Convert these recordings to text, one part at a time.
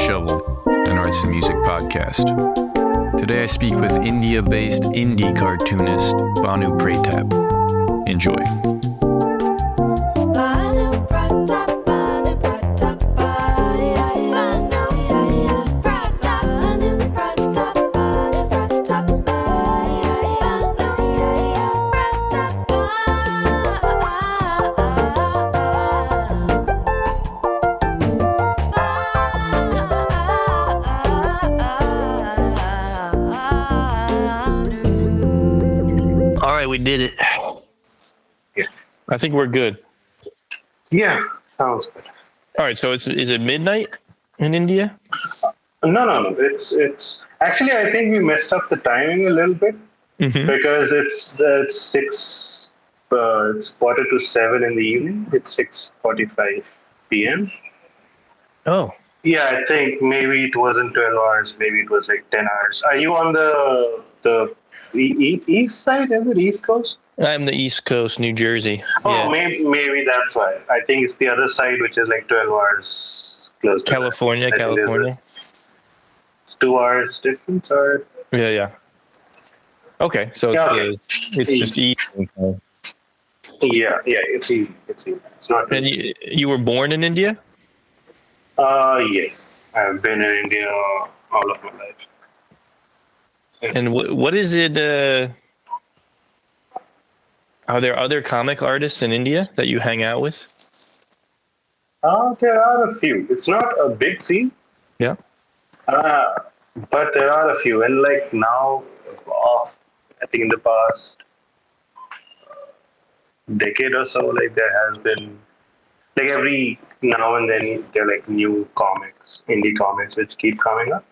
Shovel, an arts and music podcast. Today I speak with India-based indie cartoonist Bhanu Pratap. Enjoy. Bhanu Pratap, Bhanu Pratap, Bhanu Pratap, Bhanu Pratap, Bhanu Pratap, All right, we did it. Yeah. I think we're good. Yeah, sounds good. All right, so is it midnight in India? No. It's actually I think we messed up the timing a little bit because it's six. It's 6:45 in the evening. It's 6:45 p.m. Oh, Yeah, I think maybe it wasn't 12 hours. Maybe it was like 10 hours. Are you on the east side? Is it East Coast? I'm the East Coast, New Jersey. Oh, Yeah. maybe that's why. I think it's the other side, which is like 12 hours close to California. It's 2 hours difference, or Yeah. Okay, so Yeah, okay. it's just evening time. yeah, it's easy. It's not. And you were born in India? Yes, I've been in India all of my life. And what is it? Are there other comic artists in India that you hang out with? There are a few. It's not a big scene, Yeah. but there are a few. And like now, I think in the past decade or so, like there has been, like every now and then there are like new comics, indie comics, which keep coming up.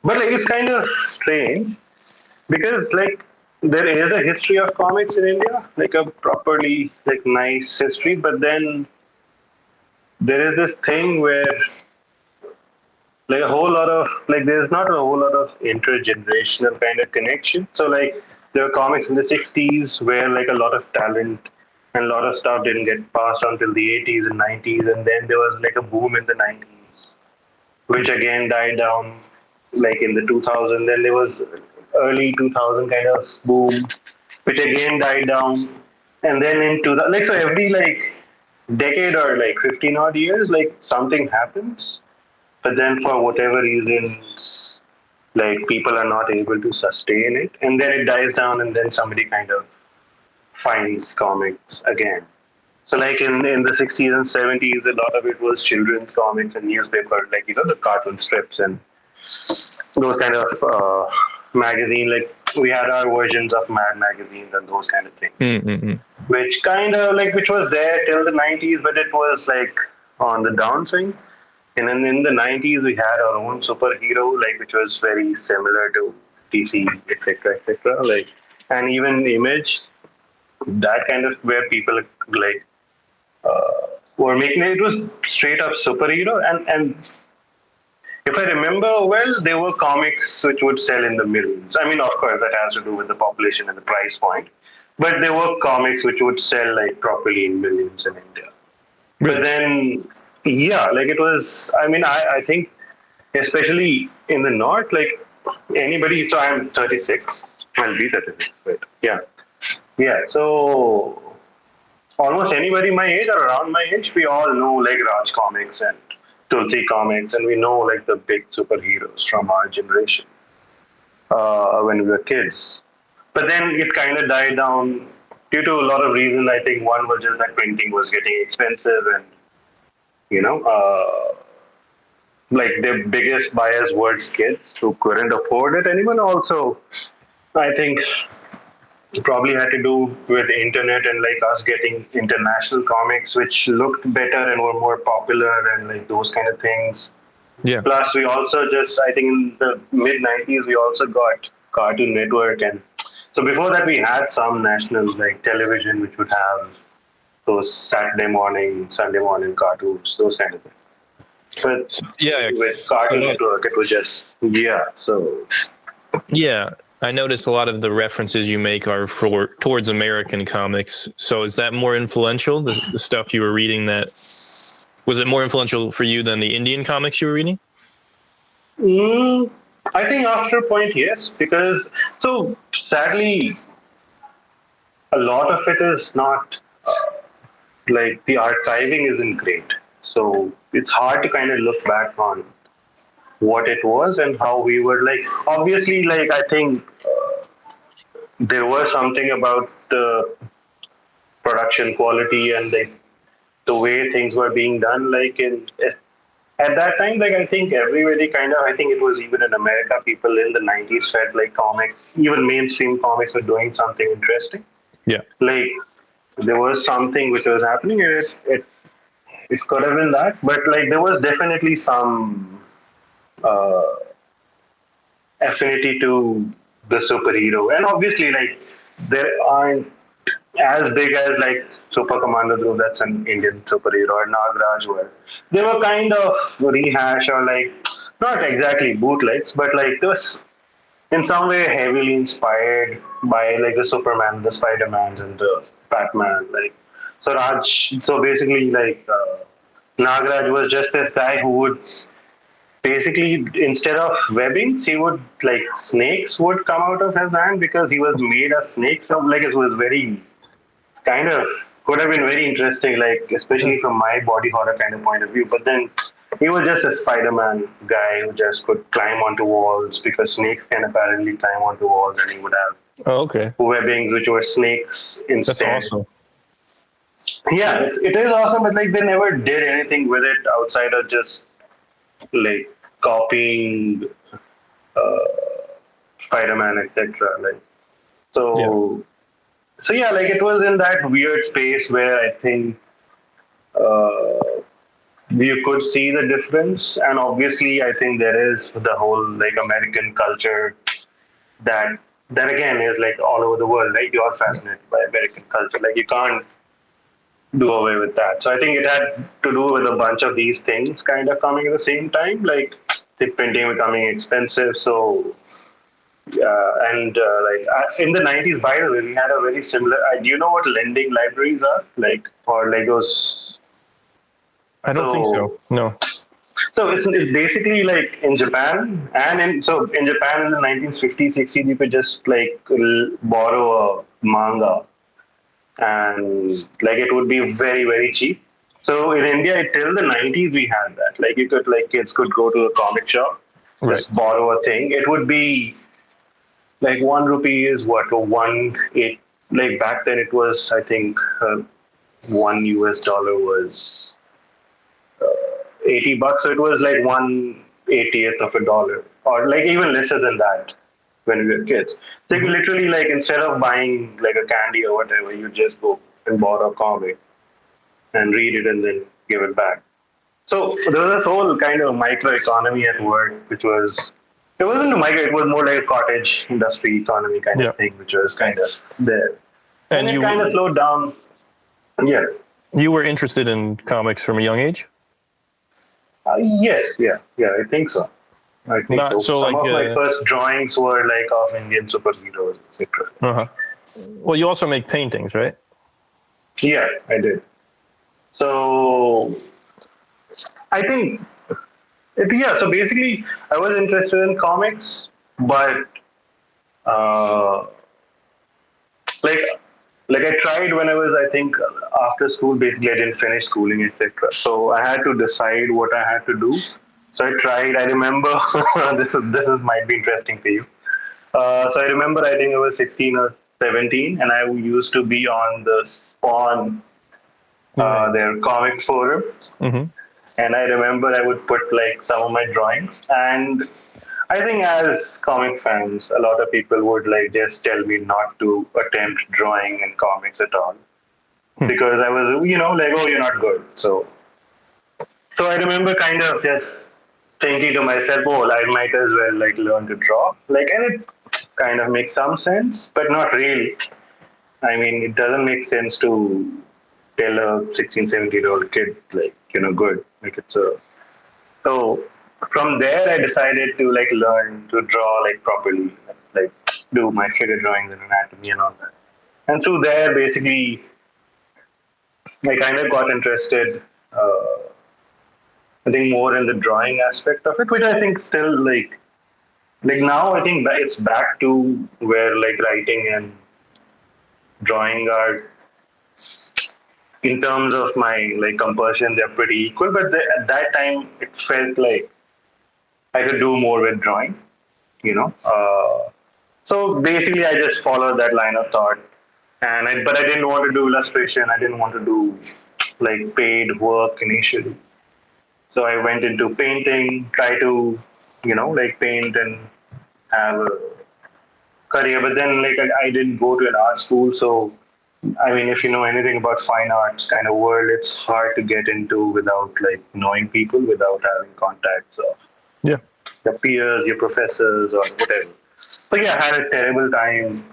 But like it's kind of strange because like there is a history of comics in India, like a properly like nice history, but then there is this thing where like a whole lot of like there's not a whole lot of intergenerational kind of connection. So like there were comics in the 60s where like a lot of talent and a lot of stuff didn't get passed on till the 80s and 90s, and then there was like a boom in the 90s, which again died down like in the 2000s. Then there was early 2000 kind of boom, which again died down, and then in 2000, like so every like decade or like 15 odd years, like something happens, but then for whatever reasons, like people are not able to sustain it, and then it dies down, and then somebody kind of finds comics again. So like in the 60s and 70s, a lot of it was children's comics and newspaper, like the cartoon strips and those kind of magazine. Like we had our versions of Mad magazines and those kind of things, which kind of like which was there till the 90s, but it was like on the downswing. And then in the 90s, we had our own superhero, like which was very similar to DC, etc. Like, and even Image, that kind of where people like were making it. It was straight up superhero, and if I remember well, there were comics which would sell in the millions. I mean, of course, that has to do with the population and the price point, but there were comics which would sell like properly in millions in India. Really? But then, yeah, like it was. I mean, I think especially in the north, like anybody. So I'm 36. I'll be 36, but yeah. So almost anybody my age or around my age, we all know like Raj comics and Tulsi comics, and we know like the big superheroes from our generation when we were kids. But then it kind of died down due to a lot of reasons. I think one was just that printing was getting expensive, and like the biggest buyers were kids who couldn't afford it. And even also, I think it probably had to do with the internet and like us getting international comics, which looked better and were more popular and like those kind of things. Yeah. Plus, we also just, I think in the mid 90s, we also got Cartoon Network. And so before that, we had some national like television, which would have those Saturday morning, Sunday morning cartoons, those kind of things. But with Cartoon Network, it was just, so. Yeah. I notice a lot of the references you make are towards American comics. So is that more influential, the stuff you were reading that Was it more influential for you than the Indian comics you were reading? Mm, I think after a point, yes, because so sadly, a lot of it is not like the archiving isn't great. So it's hard to kind of look back on what it was and how we were like. Obviously, like I think there was something about the production quality and the way things were being done. Like in at that time, like I think everybody kind of, I think it was even in America, people in the 90s felt like comics, even mainstream comics were doing something interesting. Yeah. Like there was something which was happening. It could have been that, but like there was definitely some uh, affinity to the superhero, and obviously like there aren't as big as like Super Commando Dhruv, that's an Indian superhero, or Nagraj were. They were kind of rehash or like not exactly bootlegs, but like there was in some way heavily inspired by like the Superman, the Spider-Mans, and the Batman. Like so basically like Nagraj was just this guy who would basically instead of webbings, he would like snakes would come out of his hand because he was made a snake. So like it was very kind of could have been very interesting, like especially from my body horror kind of point of view. But then he was just a Spider-Man guy who just could climb onto walls because snakes can apparently climb onto walls, and he would have Oh, okay. webbings which were snakes instead. That's awesome. Yeah, it is awesome, but like they never did anything with it outside of just like copying uh, Spider-Man, etc. Like so. So yeah, like it was in that weird space where I think you could see the difference, and obviously I think there is the whole like American culture that again is like all over the world. Right, you're fascinated by American culture. Like you can't do away with that. So I think it had to do with a bunch of these things kind of coming at the same time, like the printing becoming expensive. So and like in the 90s, by the way, we had a very similar. Do you know what lending libraries are like, or like those? I don't think so. No. So it's basically like in Japan, and in Japan in the 1950s, 60s, you could just like borrow a manga, and like it would be very very cheap. So in India, till the 90s, we had that. Like you could like kids could go to a comic shop, just borrow a thing. It would be like 1 rupee is what, or 1 8, like back then it was, I think, $1 was $80. So it was like 1/80th of a dollar, or like even lesser than that when we were kids. So you literally like instead of buying like a candy or whatever, you just go and borrow a comic and read it and then give it back. So there was this whole kind of microeconomy at work, which was it wasn't a micro, it was more like a cottage industry economy kind of thing, which was kind of there. And it kind of slowed down. Yeah. You were interested in comics from a young age? Yes, I think so. I think so. So Some like, of my first drawings were like of Indian superheroes, etc. Uh-huh. Well, you also make paintings, right? Yeah, I did. So I think, so basically I was interested in comics, but like like I tried when I was, I think, after school, basically I didn't finish schooling, etc. So I had to decide what I had to do. So I tried, I remember, this is might be interesting for you. So I remember, I think I was 16 or 17, and I used to be on the Spawn, their comic forum. Mm-hmm. And I remember I would put like some of my drawings, and I think as comic fans, a lot of people would like just tell me not to attempt drawing in comics at all, because I was, like, oh, you're not good. So I remember kind of just thinking to myself, oh, I might as well like learn to draw. Like, and it kind of makes some sense, but not really. I mean, it doesn't make sense to tell a 16, 17-year-old kid like, good. Like it's a so. From there, I decided to like learn to draw like properly, like do my figure drawings and anatomy and all that. And through there, basically, I kind of got interested I think more in the drawing aspect of it, which I think still like now I think that it's back to where like writing and drawing are in terms of my like compulsion they're pretty equal. But at that time it felt like I could do more with drawing, you know. So basically, I just followed that line of thought, but I didn't want to do illustration. I didn't want to do like paid work initially. So I went into painting, try to, like paint and have a career. But then, like, I didn't go to an art school. So, I mean, if you know anything about fine arts kind of world, it's hard to get into without like knowing people, without having contacts of Yeah. your peers, your professors, or whatever. So yeah, I had a terrible time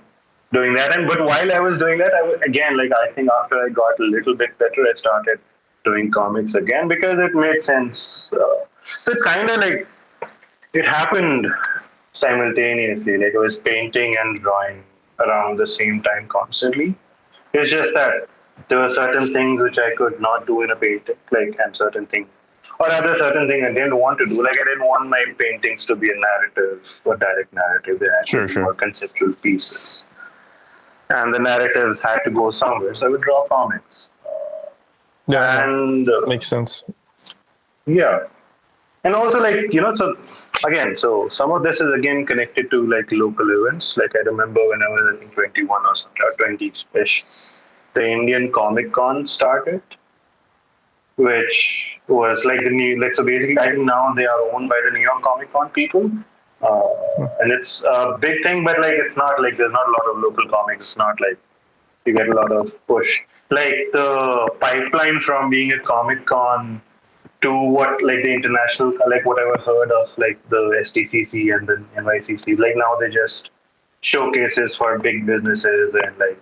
doing that. And but while I was doing that, again, like I think after I got a little bit better, I started doing comics again because it made sense. So it's kind of like it happened simultaneously. Like I was painting and drawing around the same time constantly. It's just that there were certain things which I could not do in a painting, like and certain things. Or rather, certain thing I didn't want to do. Like I didn't want my paintings to be a narrative or direct narrative. They had to be more conceptual pieces, and the narratives had to go somewhere. So I would draw comics. Yeah, And makes sense. yeah, and also like so again, so some of this is again connected to like local events. Like I remember when I was I think 21 or something, or 20-ish, the Indian Comic Con started, which was like the new, like, so basically I think now they are owned by the New York Comic Con people. And it's a big thing, but like it's not like there's not a lot of local comics. It's not like you get a lot of push. Like the pipeline from being a Comic Con to what like the international, like what I ever heard of like the STCC and the NYCC, like now they just showcases for big businesses and like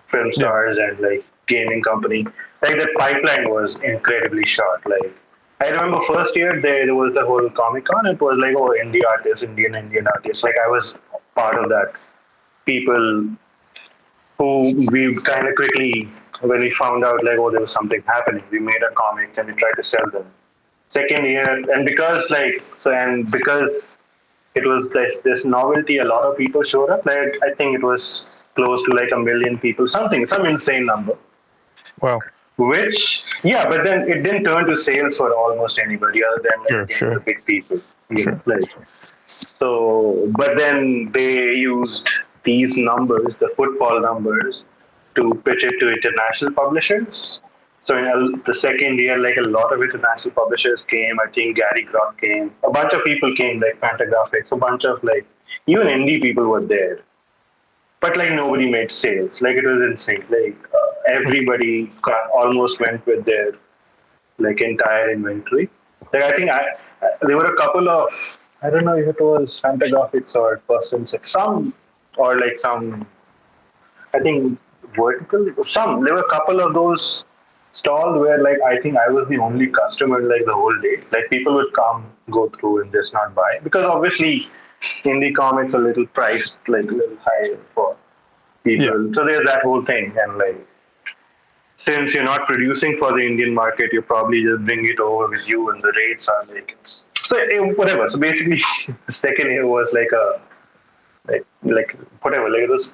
film stars and like gaming company. Like the pipeline was incredibly short. Like I remember first year there was the whole Comic Con. It was like indie artists, Indian artists. Like I was part of that. People who we kind of quickly when we found out like there was something happening, we made our comics and we tried to sell them. Second year, and because it was this novelty, a lot of people showed up. Like I think it was close to like 1 million people, some insane number. Wow. Which, yeah, but then it didn't turn to sales for almost anybody other than the big people. So, but then they used these numbers, the football numbers, to pitch it to international publishers. So in the second year, like a lot of international publishers came. I think Gary Groth came. A bunch of people came, like Fantagraphics. A bunch of like even indie people were there. But like nobody made sales. Like it was insane. Like everybody almost went with their like entire inventory. Like I think there were a couple of, I don't know if it was Fantagraphics or First and Second, some I think vertical. There were a couple of those stalls where like I think I was the only customer like the whole day. Like people would come, go through and just not buy because obviously indie comics are a little priced like a little high for people. Yeah. So there's that whole thing, and like since you're not producing for the Indian market, you probably just bring it over with you, and the rates are like so whatever. So basically, the second year was like whatever. Like it was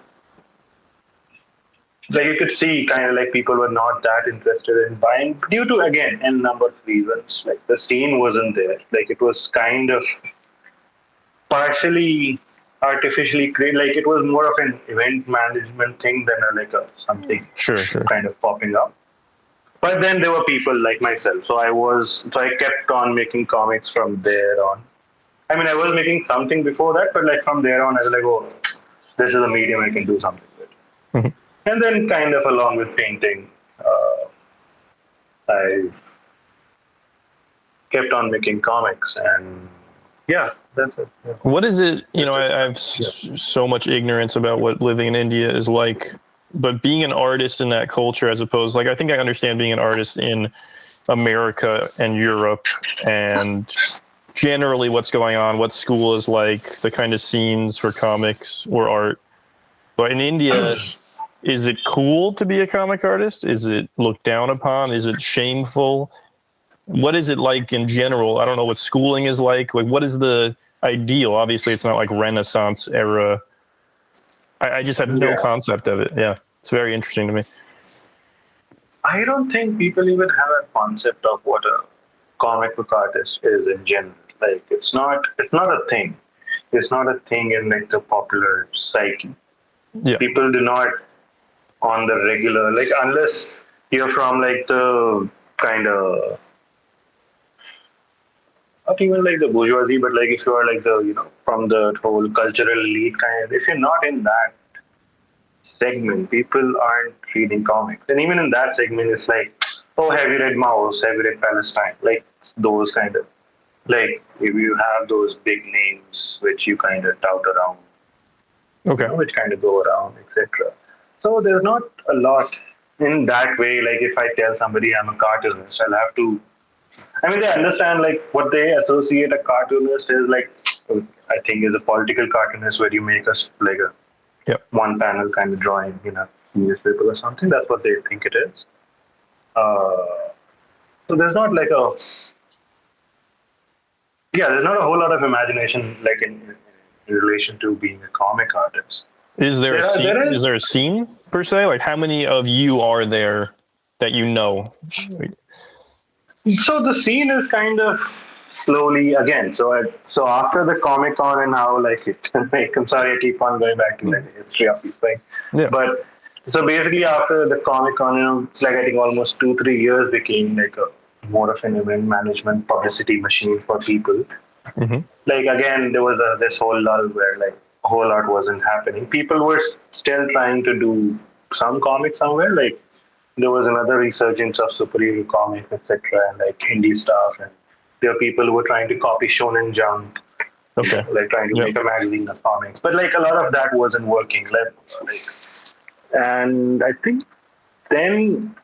like you could see kind of like people were not that interested in buying due to again n number of reasons. Like the scene wasn't there. Like it was kind of partially artificially created. Like it was more of an event management thing than something kind of popping up. But then there were people like myself. So I kept on making comics from there on. I mean, I was making something before that, but like from there on, I was like, this is a medium I can do something with. Mm-hmm. And then kind of along with painting, I kept on making comics and yeah, that's it. Yeah. What is it? I have so much ignorance about what living in India is like, but being an artist in that culture as opposed, like, I think I understand being an artist in America and Europe and generally what's going on, what school is like, the kind of scenes for comics or art. But in India, is it cool to be a comic artist? Is it looked down upon? Is it shameful? what is it like in general? I don't know what schooling is like. Like, what is the ideal? Obviously, it's not like Renaissance era. I just had no Yeah. concept of it. Yeah, it's very interesting to me. I don't think people even have a concept of what a comic book artist is in general. Like it's not a thing. It's not a thing in like the popular psyche. Yeah, People do not on the regular, like unless you're from like the kind of not even like the bourgeoisie, but like if you are like the from the whole cultural elite kind of, if you're not in that segment, people aren't reading comics. And even in that segment, it's like, oh, have you read Mouse? Have you read Palestine? Like those kind of, like if you have those big names which you kind of tout around, okay. which kind of go around, etc. So there's not a lot in that way. Like if I tell somebody I'm a cartoonist, I'll have to. I mean, they understand like what they associate a cartoonist is like. I think is a political cartoonist where you make us like a Yep. one panel kind of drawing in a newspaper or something. That's what they think it is. So there's not like a there's not a whole lot of imagination like in relation to being a comic artist. Is there a There are- scene? there Is is- there a scene per se? Like, how many of you are there that you know? So the scene is kind of slowly again. So after the Comic Con and how like it, like, I'm sorry I keep on going back to like the history of these things, Yeah. but so basically after the Comic Con, it's like I think almost 2-3 years became like a more of an event management publicity machine for people. Mm-hmm. Like again, there was this whole lull where like a whole lot wasn't happening. People were still trying to do some comics somewhere. Like there was another resurgence of superhero comics, etc., and like indie stuff. And there were people who were trying to copy Shonen Jump, Okay. like trying to Yep. make a magazine of comics. But like a lot of that wasn't working. And then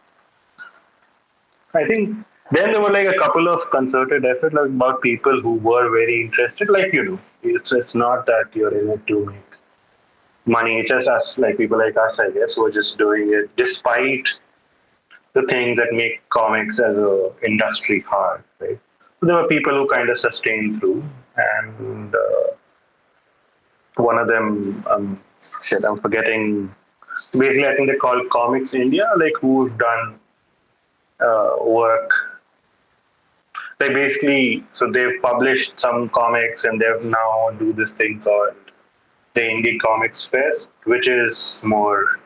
I think then there were like a couple of concerted efforts like about people who were very interested, like you do. It's not that you're in it to make money. It's just us, like people like us, I guess, who are just doing it despite the things that make comics as a industry hard, right? So there were people who kind of sustained through, and one of them, I'm forgetting. Basically, I think they're called Comics India, like who've done work. Like basically, so they've published some comics and they've now do this thing called the Indie Comics Fest, which is more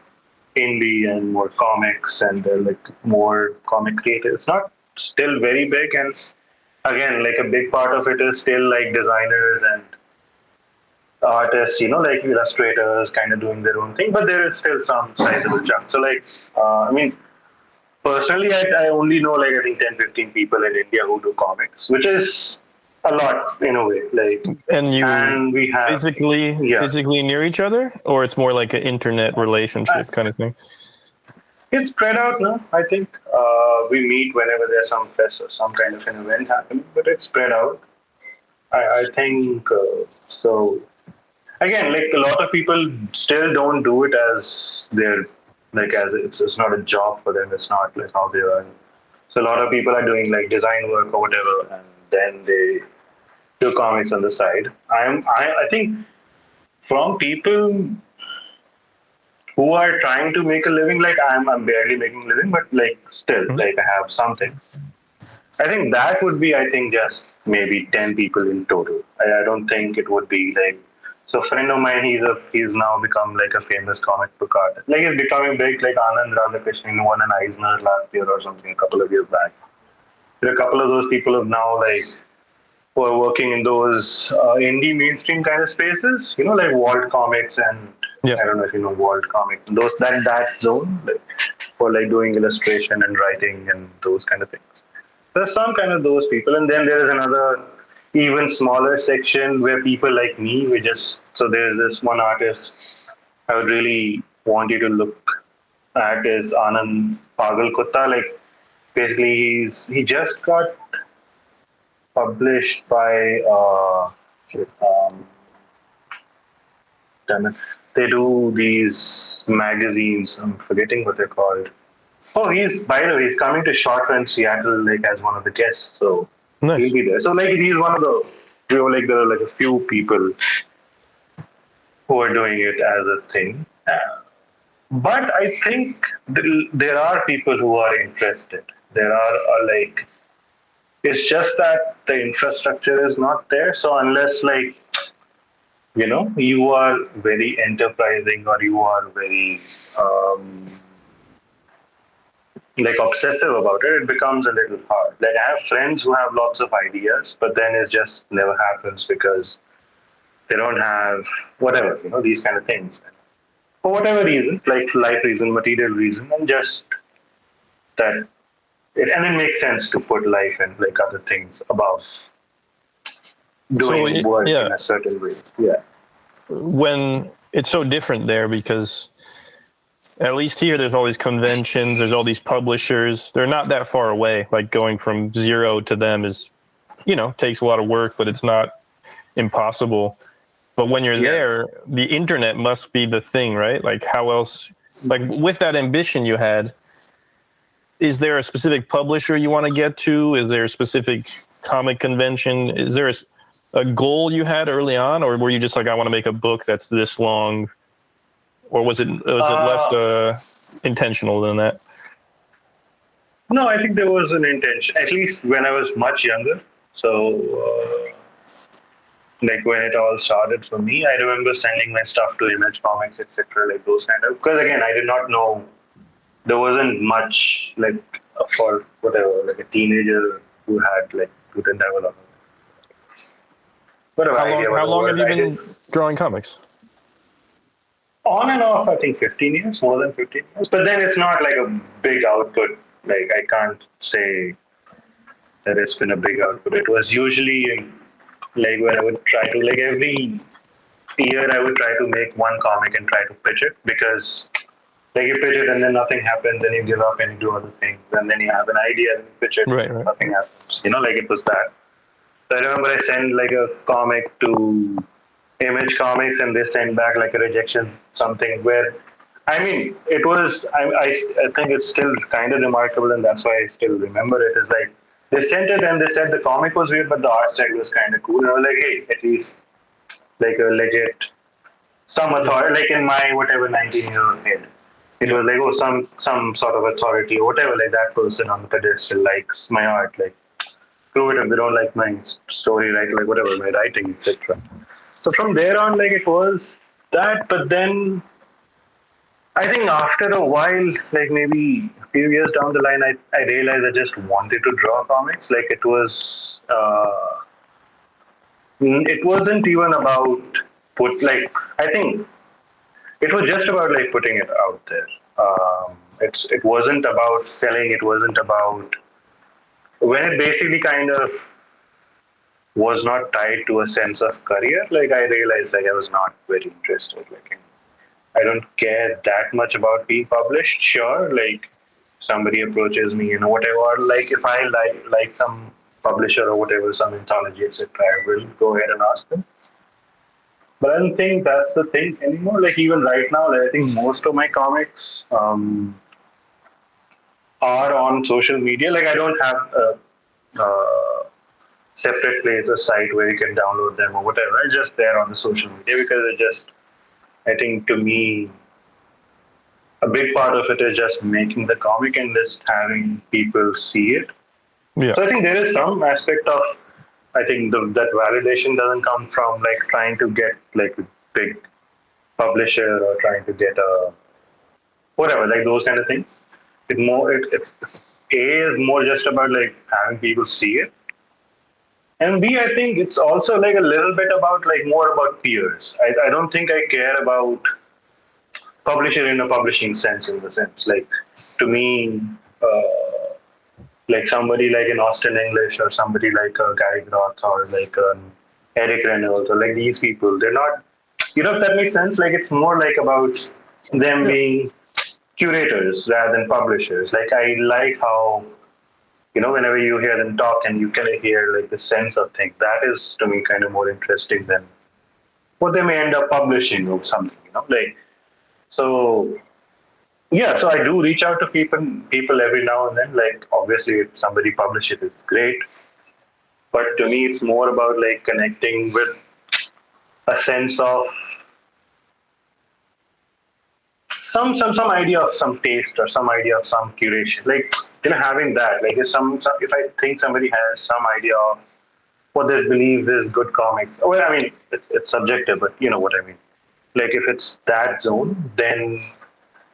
indie and more comics, and they're like more comic creative. It's not still very big, and again, like a big part of it is still like designers and artists, like illustrators kind of doing their own thing, but there is still some sizable chunk. So like, I mean, personally, I only know like I think 10-15 people in India who do comics, which is a lot in a way. Like, And we have physically near each other, or it's more like an internet relationship kind of thing? It's spread out now. I think we meet whenever there's some fest or some kind of an event happening, but it's spread out. I think so. Again, like a lot of people still don't do it as their like as it's not a job for them. It's not like how they earn. So a lot of people are doing like design work or whatever, and then they do comics on the side. I think from people who are trying to make a living, like I'm barely making a living, but like still like I have something. I think that would be just maybe 10 people in total. I don't think it would be like. So a friend of mine, he's now become like a famous comic book artist. Like he's becoming big, like Anand Radhakrishnan won an Eisner last year or something, a couple of years back. There are a couple of those people who now like who are working in those indie mainstream kind of spaces, like Walt Comics and I don't know if you know Walt Comics, those that zone, like, for like doing illustration and writing and those kind of things. There's some kind of those people, and then there is another even smaller section where people like me, so there's this one artist I would really want you to look at is Anand Pagal Kutta. Like basically he just got published by damn it. They do these magazines. I'm forgetting what they're called. Oh, by the way, he's coming to Short Run Seattle like as one of the guests, so Nice. he'll be there. So like he's one of the there are like a few people who are doing it as a thing. But I think there are people who are interested. There are like it's just that the infrastructure is not there. So unless like you are very enterprising or you are very like obsessive about it, it becomes a little hard. Like I have friends who have lots of ideas, but then it just never happens because they don't have whatever, these kind of things. For whatever reason, like life reason, material reason, and just that and it makes sense to put life and like other things above doing work in a certain way. Yeah. When it's so different there because at least here there's all these conventions, there's all these publishers. They're not that far away. Like going from zero to them is, takes a lot of work, but it's not impossible. But when you're there, the internet must be the thing, right? Like how else, like with that ambition you had, is there a specific publisher you want to get to? Is there a specific comic convention? Is there a goal you had early on, or were you just like, I want to make a book that's this long, or was it less intentional than that? No, I think there was an intention. At least when I was much younger. So, like when it all started for me, I remember sending my stuff to Image Comics, etc. Like those kind of. Because again, I did not know. There wasn't much like for whatever, like a teenager who didn't have a lot. How long have you been drawing comics? On and off, I think 15 years, more than 15 years. But then it's not like a big output. Like I can't say that it's been a big output. It was usually like when I would try to like every year I would try to make one comic and try to pitch it because like you pitch it and then nothing happens, then you give up and you do other things, and then you have an idea and you pitch it, right. Nothing happens. Like it was that. So I remember I sent like a comic to Image Comics and they sent back like a rejection, something where, I mean, it was, I think it's still kind of remarkable and that's why I still remember it. Is like, they sent it and they said the comic was weird, but the art style was kind of cool. And I was like, hey, at least like a legit, some authority, like in my whatever 19-year-old head. It was like, some sort of authority or whatever, like that person on the pedestal likes my art, like prove it if they don't like my story, like whatever, my writing, etc. So from there on, like it was that, but then I think after a while, like maybe a few years down the line, I realized I just wanted to draw comics. Like it wasn't even about I think it was just about like putting it out there. It wasn't about selling. It wasn't about when it basically kind of was not tied to a sense of career. Like I realized like I was not very interested. Like I don't care that much about being published. Sure, like somebody approaches me, whatever. Or like if I like some publisher or whatever, some anthology, etc., I will go ahead and ask them. But I don't think that's the thing anymore. Like even right now, like, I think most of my comics are on social media. Like I don't have a separate place or site where you can download them or whatever. It's just there on the social media because it just, I think to me, a big part of it is just making the comic and just having people see it. Yeah. So I think there is some aspect of, I think that validation doesn't come from like trying to get like a big publisher or trying to get a whatever, like those kind of things. It's A is more just about like having people see it. And B, I think it's also like a little bit about like more about peers. I don't think I care about publisher in a publishing sense, in the sense like to me, like somebody like an Austin English or somebody like a Gary Groth or like an Eric Reynolds or like these people, they're not, if that makes sense. Like it's more like about them being curators rather than publishers. Like I like how, whenever you hear them talk and you kind of hear like the sense of things, that is to me kind of more interesting than what they may end up publishing or something, like, so yeah, so I do reach out to people every now and then. Like obviously, if somebody publishes it, it's great. But to me, it's more about like connecting with a sense of some idea of some taste or some idea of some curation. Like having that. Like if I think somebody has some idea of what they believe is good comics. Well, I mean, it's subjective, but you know what I mean. Like if it's that zone, then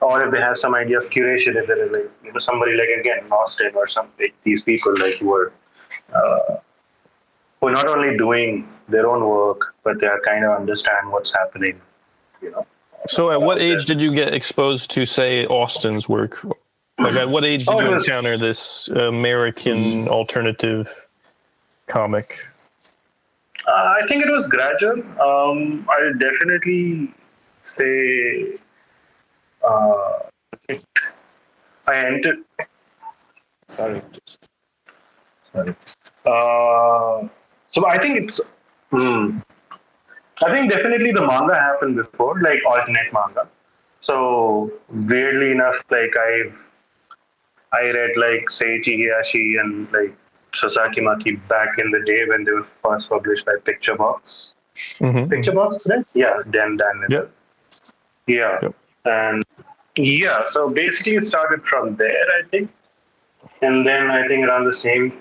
or if they have some idea of curation, if they're like somebody like again Austin or something, these people like who are not only doing their own work, but they are kind of understand what's happening, you know. So, at what around age them. did you get exposed to, say, Austin's work? Like, at what age did you encounter this American alternative comic? I think it was gradual. I would definitely say I entered. Sorry, sorry. So I think it's. I think definitely the manga happened before, like alternate manga. So weirdly enough, like I read like Seiichi Hiyashi and like Sasaki Maki back in the day when they were first published by Picture Box. Picture Box, right? Yeah, Dan. Yep. Yeah, Yep. and yeah. So basically, it started from there, I think, and then I think around the same.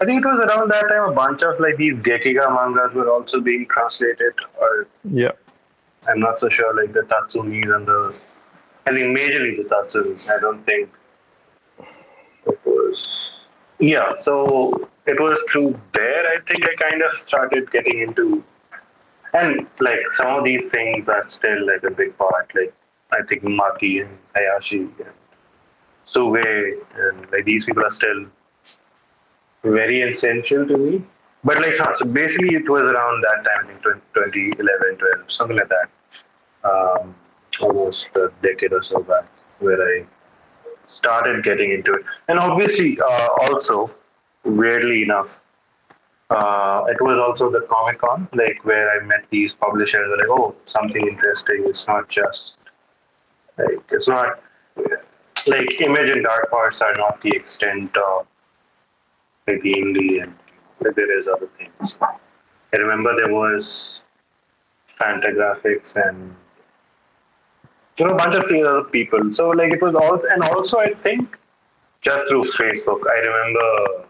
I think it was around that time a bunch of like these Gekiga mangas were also being translated, or Yeah. I'm not so sure, like the Tatsumis and the. I think majorly the Tatsumis. I don't think it was. Yeah, so it was through there. I think I kind of started getting into, and like some of these things are still like a big part. Like I think Maki and Hayashi and Sue and like these people are still very essential to me. But like, so basically, it was around that time, I think 2011, 12, something like that. Almost a decade or so back, where I started getting into it. And obviously, also, weirdly enough, it was also the Comic Con, like where I met these publishers. Like, oh, something interesting. It's not just like it's not like Image and Dark Horse are not the extent of like the indie and like, there is other things. I remember there was Fantagraphics and a bunch of other people. So like it was all, and also I think just through Facebook, I remember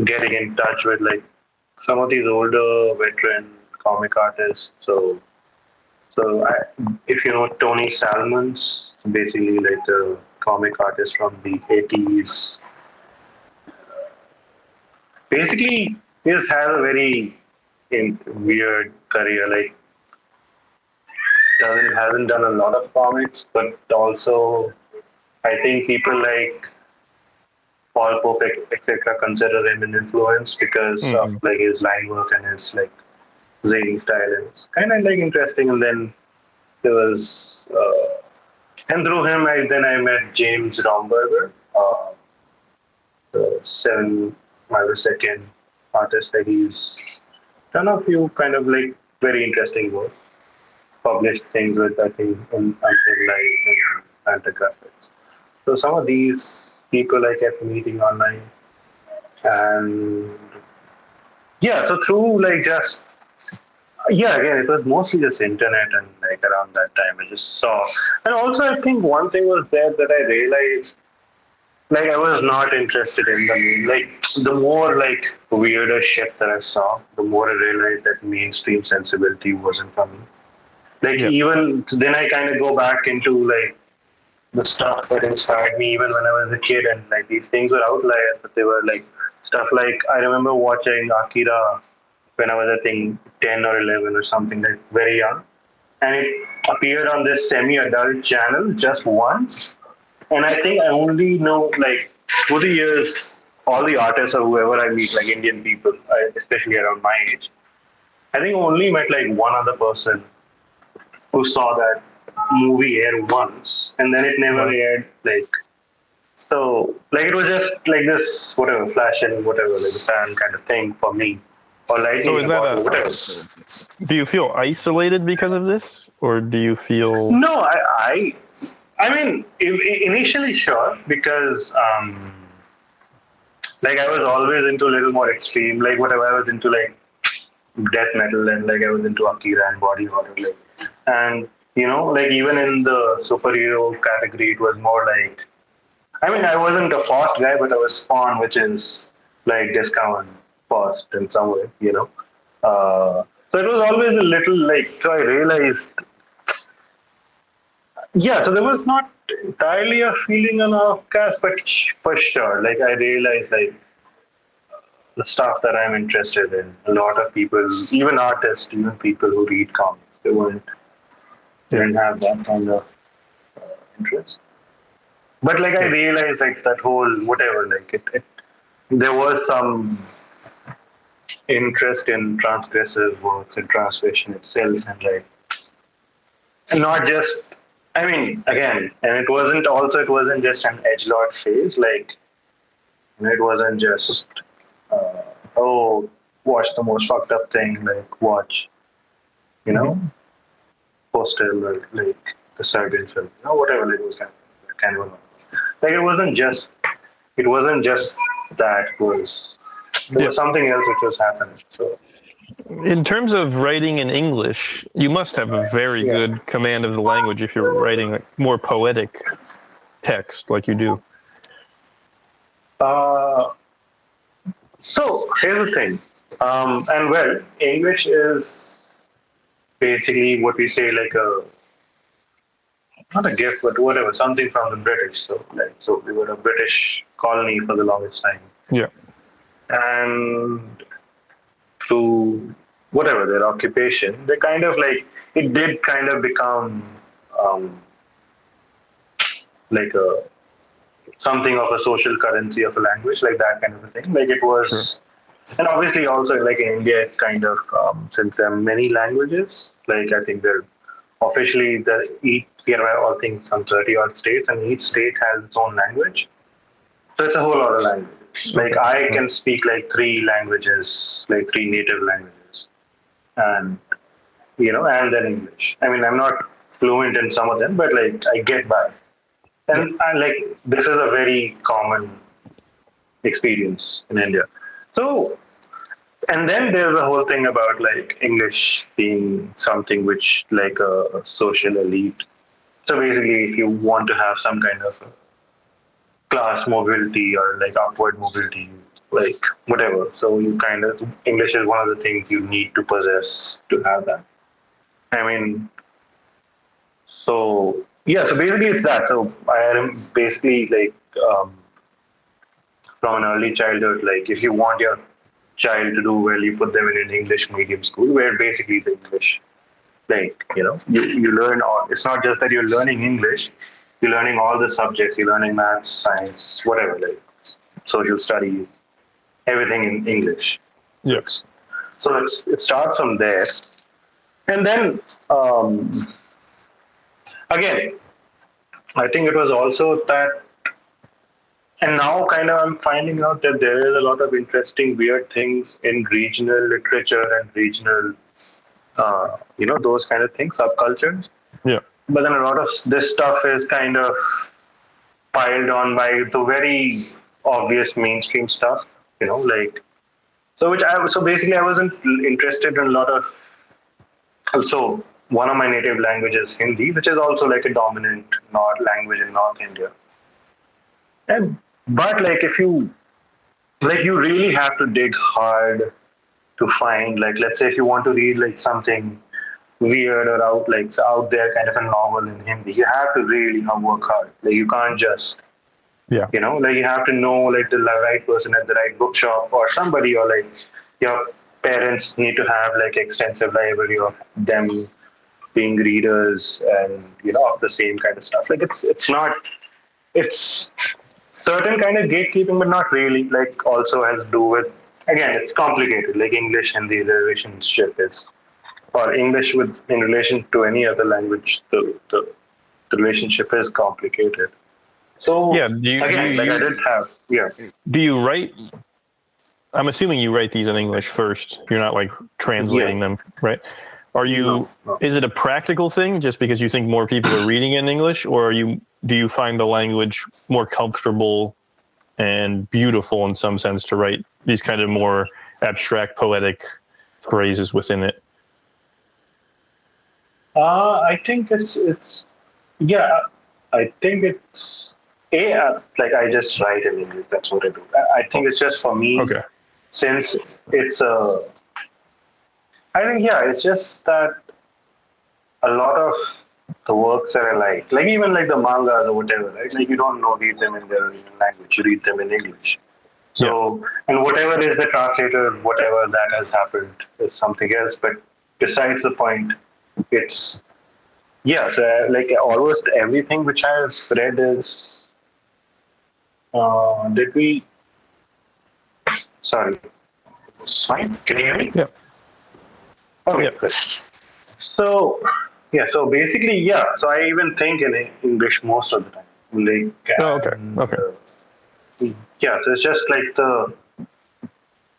getting in touch with like some of these older veteran comic artists. If you know Tony Salmons, basically like the comic artist from the 80s. Basically, he has had a very weird career. Like hasn't done a lot of comics, but also I think people like Paul Pope, etc., consider him an influence because of like his line work and his like zany style. And it's kind of like interesting. And then there was, and through him, I met James Romberger, the 7-mile-a-second artist. That he's done a few kind of like very interesting work. Published things with I think something like Fantagraphics. So some of these people I kept meeting online, and yeah, so through like just again it was mostly just internet and like around that time I just saw, and also I think one thing was there that I realized like I was not interested in the like the more like weirder shit that I saw, the more I realized that mainstream sensibility wasn't for me. Like even then, I kind of go back into like the stuff that inspired me even when I was a kid, and like these things were outliers, but they were like stuff like I remember watching Akira when I was I think 10 or 11 or something, like very young, and it appeared on this semi-adult channel just once, and I think I only know like through the years all the artists or whoever I meet, like Indian people, especially around my age, I think only met like one other person who saw that movie air once, and then it never aired. Like, so, like it was just like this, whatever, flash and whatever, like a fan kind of thing for me. or lighting So in is a that bottle, whatever. do you feel isolated because of this, or do you feel? No, I mean, initially sure, because like I was always into a little more extreme, like whatever I was into, like death metal, and like I was into Akira and body horror, like, and like even in the superhero category, it was more like, I mean, I wasn't a Fast guy, but I was Spawn, which is like discount Fast in some way. So it was always a little like, so I realized, yeah, so there was not entirely a feeling on outcast, but for sure, like I realized like the stuff that I'm interested in, a lot of people, even artists, even people who read comics, they didn't have that kind of interest. But like I realized like that whole whatever, like it there was some interest in transgressive works and translation itself, and like, and not just, I mean, again, and it wasn't just an edgelord phase, like it wasn't just uh, oh, watch the most fucked up thing, like watch, postal, or like the Serbian film, whatever, like, it was kind of like it wasn't just that, there was something else which was happening. So In terms of writing in English, you must have a very good command of the language if you're writing like more poetic text like you do. So here's the thing, and well, English is basically what we say, like a, not a gift, but whatever, something from the British. So we were a British colony for the longest time, Yeah. and through whatever their occupation, they kind of like, it did kind of become like a something of a social currency of a language, like that kind of a thing. Like it was, sure. And obviously also like in India, it's kind of since there are many languages, like I think they're officially we are all things some 30 odd states, and each state has its own language. So it's a whole lot of language. Like I can speak like three languages, like three native languages, and and then English. I mean, I'm not fluent in some of them, but like I get by. And like this is a very common experience in India. So, and then there's the whole thing about like English being something which like a social elite. So basically, if you want to have some kind of class mobility or like upward mobility, like whatever, so you kind of, English is one of the things you need to possess to have that. I mean, so yeah, so basically it's that. So I am basically like from an early childhood, like if you want your child to do well, you put them in an English medium school where basically the English, like you learn all. It's not just that you're learning English, you're learning all the subjects. You're learning maths, science, whatever, like social studies, everything in English. Yes. So it starts from there, and then again, I think it was also that, and now kind of I'm finding out that there is a lot of interesting, weird things in regional literature and regional, those kind of things, subcultures. Yeah. But then a lot of this stuff is kind of piled on by the very obvious mainstream stuff, like, so basically I wasn't interested in a lot of, also one of my native languages, Hindi, which is also like a dominant language in North India. But like if you really have to dig hard to find, like, let's say if you want to read like something weird or out there kind of a novel in Hindi, you have to really work hard. Like you can't just, like you have to know like the right person at the right bookshop or somebody, or like your parents need to have like extensive library of them being readers and of the same kind of stuff. Like it's certain kind of gatekeeping, but not really. Like also has to do with, again, it's complicated. Like English and the relationship is, or English in relation to any other language, the relationship is complicated. So Yeah. I did have. Do you write I'm assuming you write these in English first. You're not like translating them, right? Are you? No. Is it a practical thing, just because you think more people are reading in English, or do you find the language more comfortable and beautiful in some sense to write these kind of more abstract, poetic phrases within it? I think it's yeah. I think it's like I just write in English. That's what I do. I think it's just for me, Okay. since it's a. I think it's just that a lot of the works that I like even like the mangas or whatever, right? Like you don't read them in their original language. You read them in English. So and whatever is the translator, whatever that has happened is something else. But besides the point, it's so like almost everything which I've read is. Did we? Sorry. It's fine. Can you hear me? Yeah. Okay. Yeah. Good. So so basically, so I even think in English most of the time. Like, Oh, okay. Okay. So it's just like the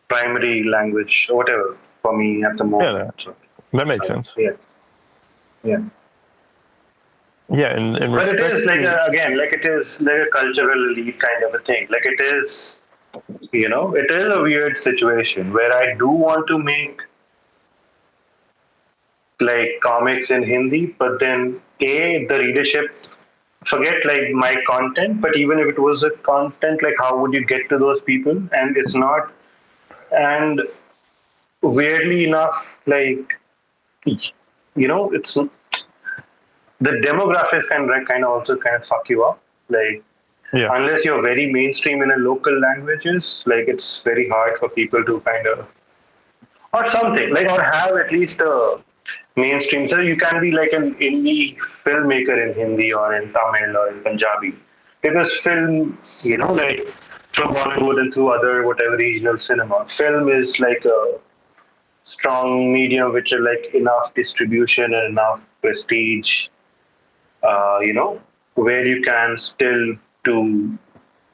primary language or whatever for me at the moment. That makes sense. Yeah. Yeah, and But it is like again, like it is like a cultural elite kind of a thing. Like it is, it is a weird situation where I do want to make like comics in Hindi, but then the readership forget like my content, but even if it was a content, like how would you get to those people? And it's not. And weirdly enough, like it's the demographics kind of also kind of fuck you up. Like unless you're very mainstream in a local languages, like it's very hard for people to kind of or something like or have at least a mainstream. So you can be like an indie filmmaker in Hindi or in Tamil or in Punjabi because film, like through Bollywood and through other whatever regional cinema, film is like a strong medium which are like enough distribution and enough prestige, where you can still do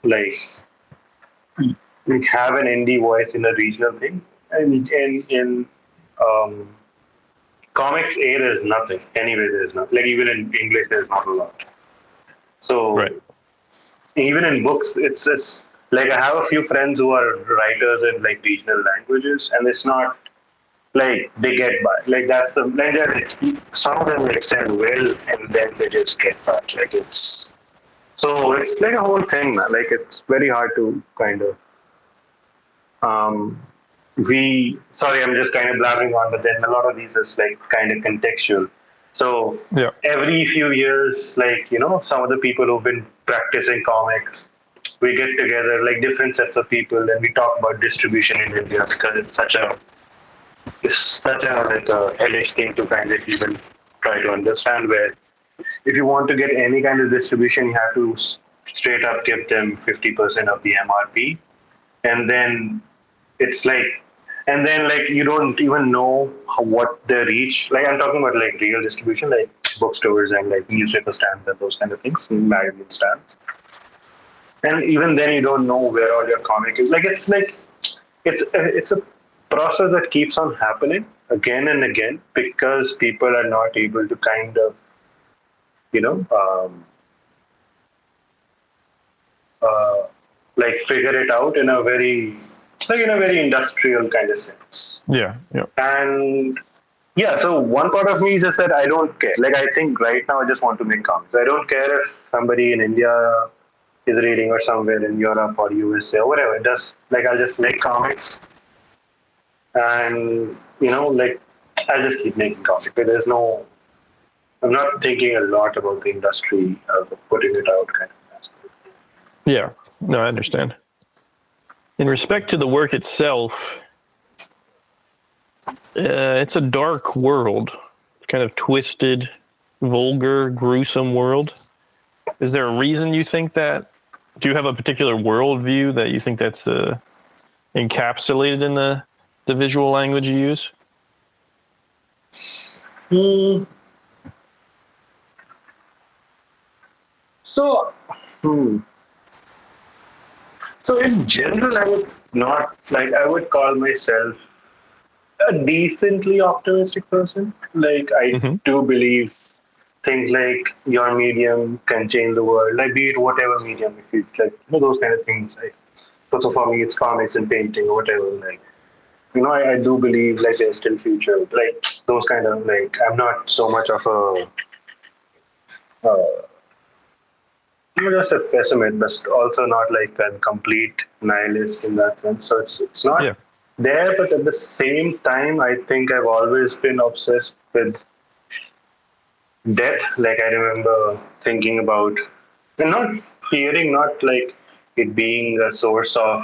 like have an indie voice in a regional thing. And in um, comics, there's nothing. Anyway, there's not. Like even in English, there's not a lot. So even in books, it's like I have a few friends who are writers in like regional languages, and it's not like they get by. Like that's the some of them like sell well, and then they just get by. Like it's like a whole thing, man. Like it's very hard to kind of sorry, I'm just kind of blabbing on, but then a lot of these is like kind of contextual. So every few years, like, some of the people who've been practicing comics, we get together, like different sets of people, and we talk about distribution in India because it's such a like a hellish thing to kind of even try to understand. Where if you want to get any kind of distribution, you have to straight up give them 50% of the MRP, and then it's like, and then like you don't even know what the reach. Like I'm talking about like real distribution, like bookstores and like newspaper stands and those kind of things, magazine stands. And even then, you don't know where all your comic is. Like it's a process that keeps on happening again and again because people are not able to kind of, like figure it out in a very industrial kind of sense. And so one part of me is just that I don't care. Like I think right now I just want to make comics. I don't care if somebody in India is reading or somewhere in Europe or USA or whatever. Just like I'll just make comics, and like I'll just keep making comics. But I'm not thinking a lot about the industry of putting it out kind of. Yeah, no, I understand. In respect to the work itself, it's a dark world, kind of twisted, vulgar, gruesome world. Is there a reason you think that? Do you have a particular worldview that you think that's encapsulated in the visual language you use? So, So in general, I would not like. I would call myself a decently optimistic person. Like I Hmm. do believe things like your medium can change the world, like be it whatever medium, if you like, those kind of things. Like, so for me, it's comics and painting or whatever. Like, I do believe like there's still future. Like those kind of like, I'm not so much of a, I'm just a pessimist, but also not like a complete nihilist in that sense. So it's not Yeah. there, but at the same time, I think I've always been obsessed with death. Like I remember thinking about, and not fearing, not like it being a source of,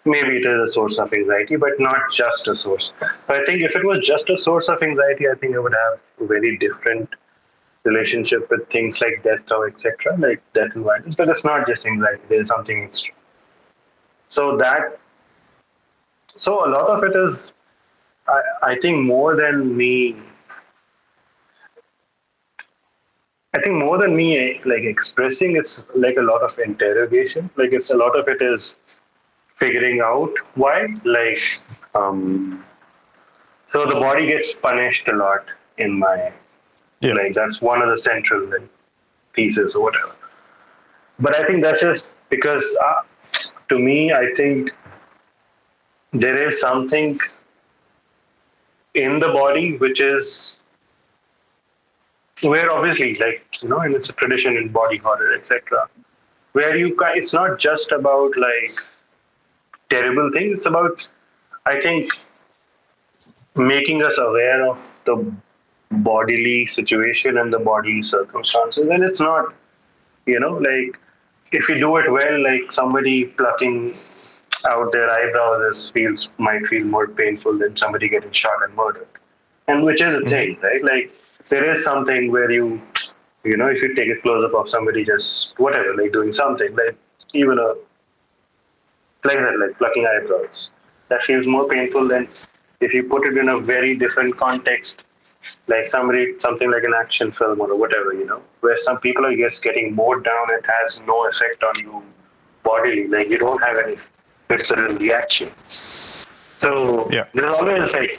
maybe it is a source of anxiety, but not just a source. But I think if it was just a source of anxiety, I think I would have a very different relationship with things like death or etc., like death and violence. But it's not just anxiety, there's something extra. So that, so a lot of it is, I think more than me, I think more than me like expressing, it's like a lot of interrogation. Like it's a lot of it is figuring out why. Like, um, so the body gets punished a lot in my, Yeah. like that's one of the central like, pieces or whatever. But I think that's just because to me, I think there is something in the body which is where obviously like and it's a tradition in body horror etc., where it's not just about like terrible things. It's about, I think, making us aware of the bodily situation and the bodily circumstances. And it's not, like if you do it well, like somebody plucking out their eyebrows might feel more painful than somebody getting shot and murdered. And which is a Hmm. thing, right? Like there is something where if you take a close up of somebody just whatever, like doing something, like even a like that, like plucking eyebrows. That feels more painful than if you put it in a very different context, like something like an action film or whatever, where some people are just getting mowed down. It has no effect on you bodily, like you don't have any visceral reaction. So Yeah. there's always like,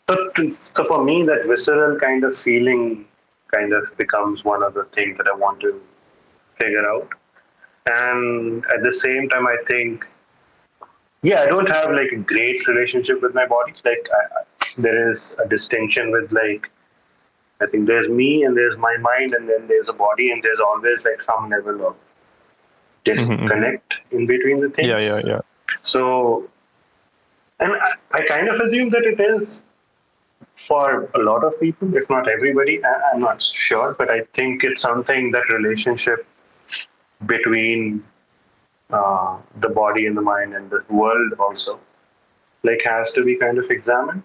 so for me, that visceral kind of feeling kind of becomes one of the things that I want to figure out. And at the same time, I think, yeah, I don't have like a great relationship with my body. Like there is a distinction with like, I think there's me and there's my mind and then there's a body and there's always like some level of Hmm. disconnect in between the Yeah. things. Yeah. Yeah. So, and I kind of assume that it is for a lot of people, if not everybody. I'm not sure, but I think it's something, that relationship between the body and the mind and the world also, like has to be kind of examined.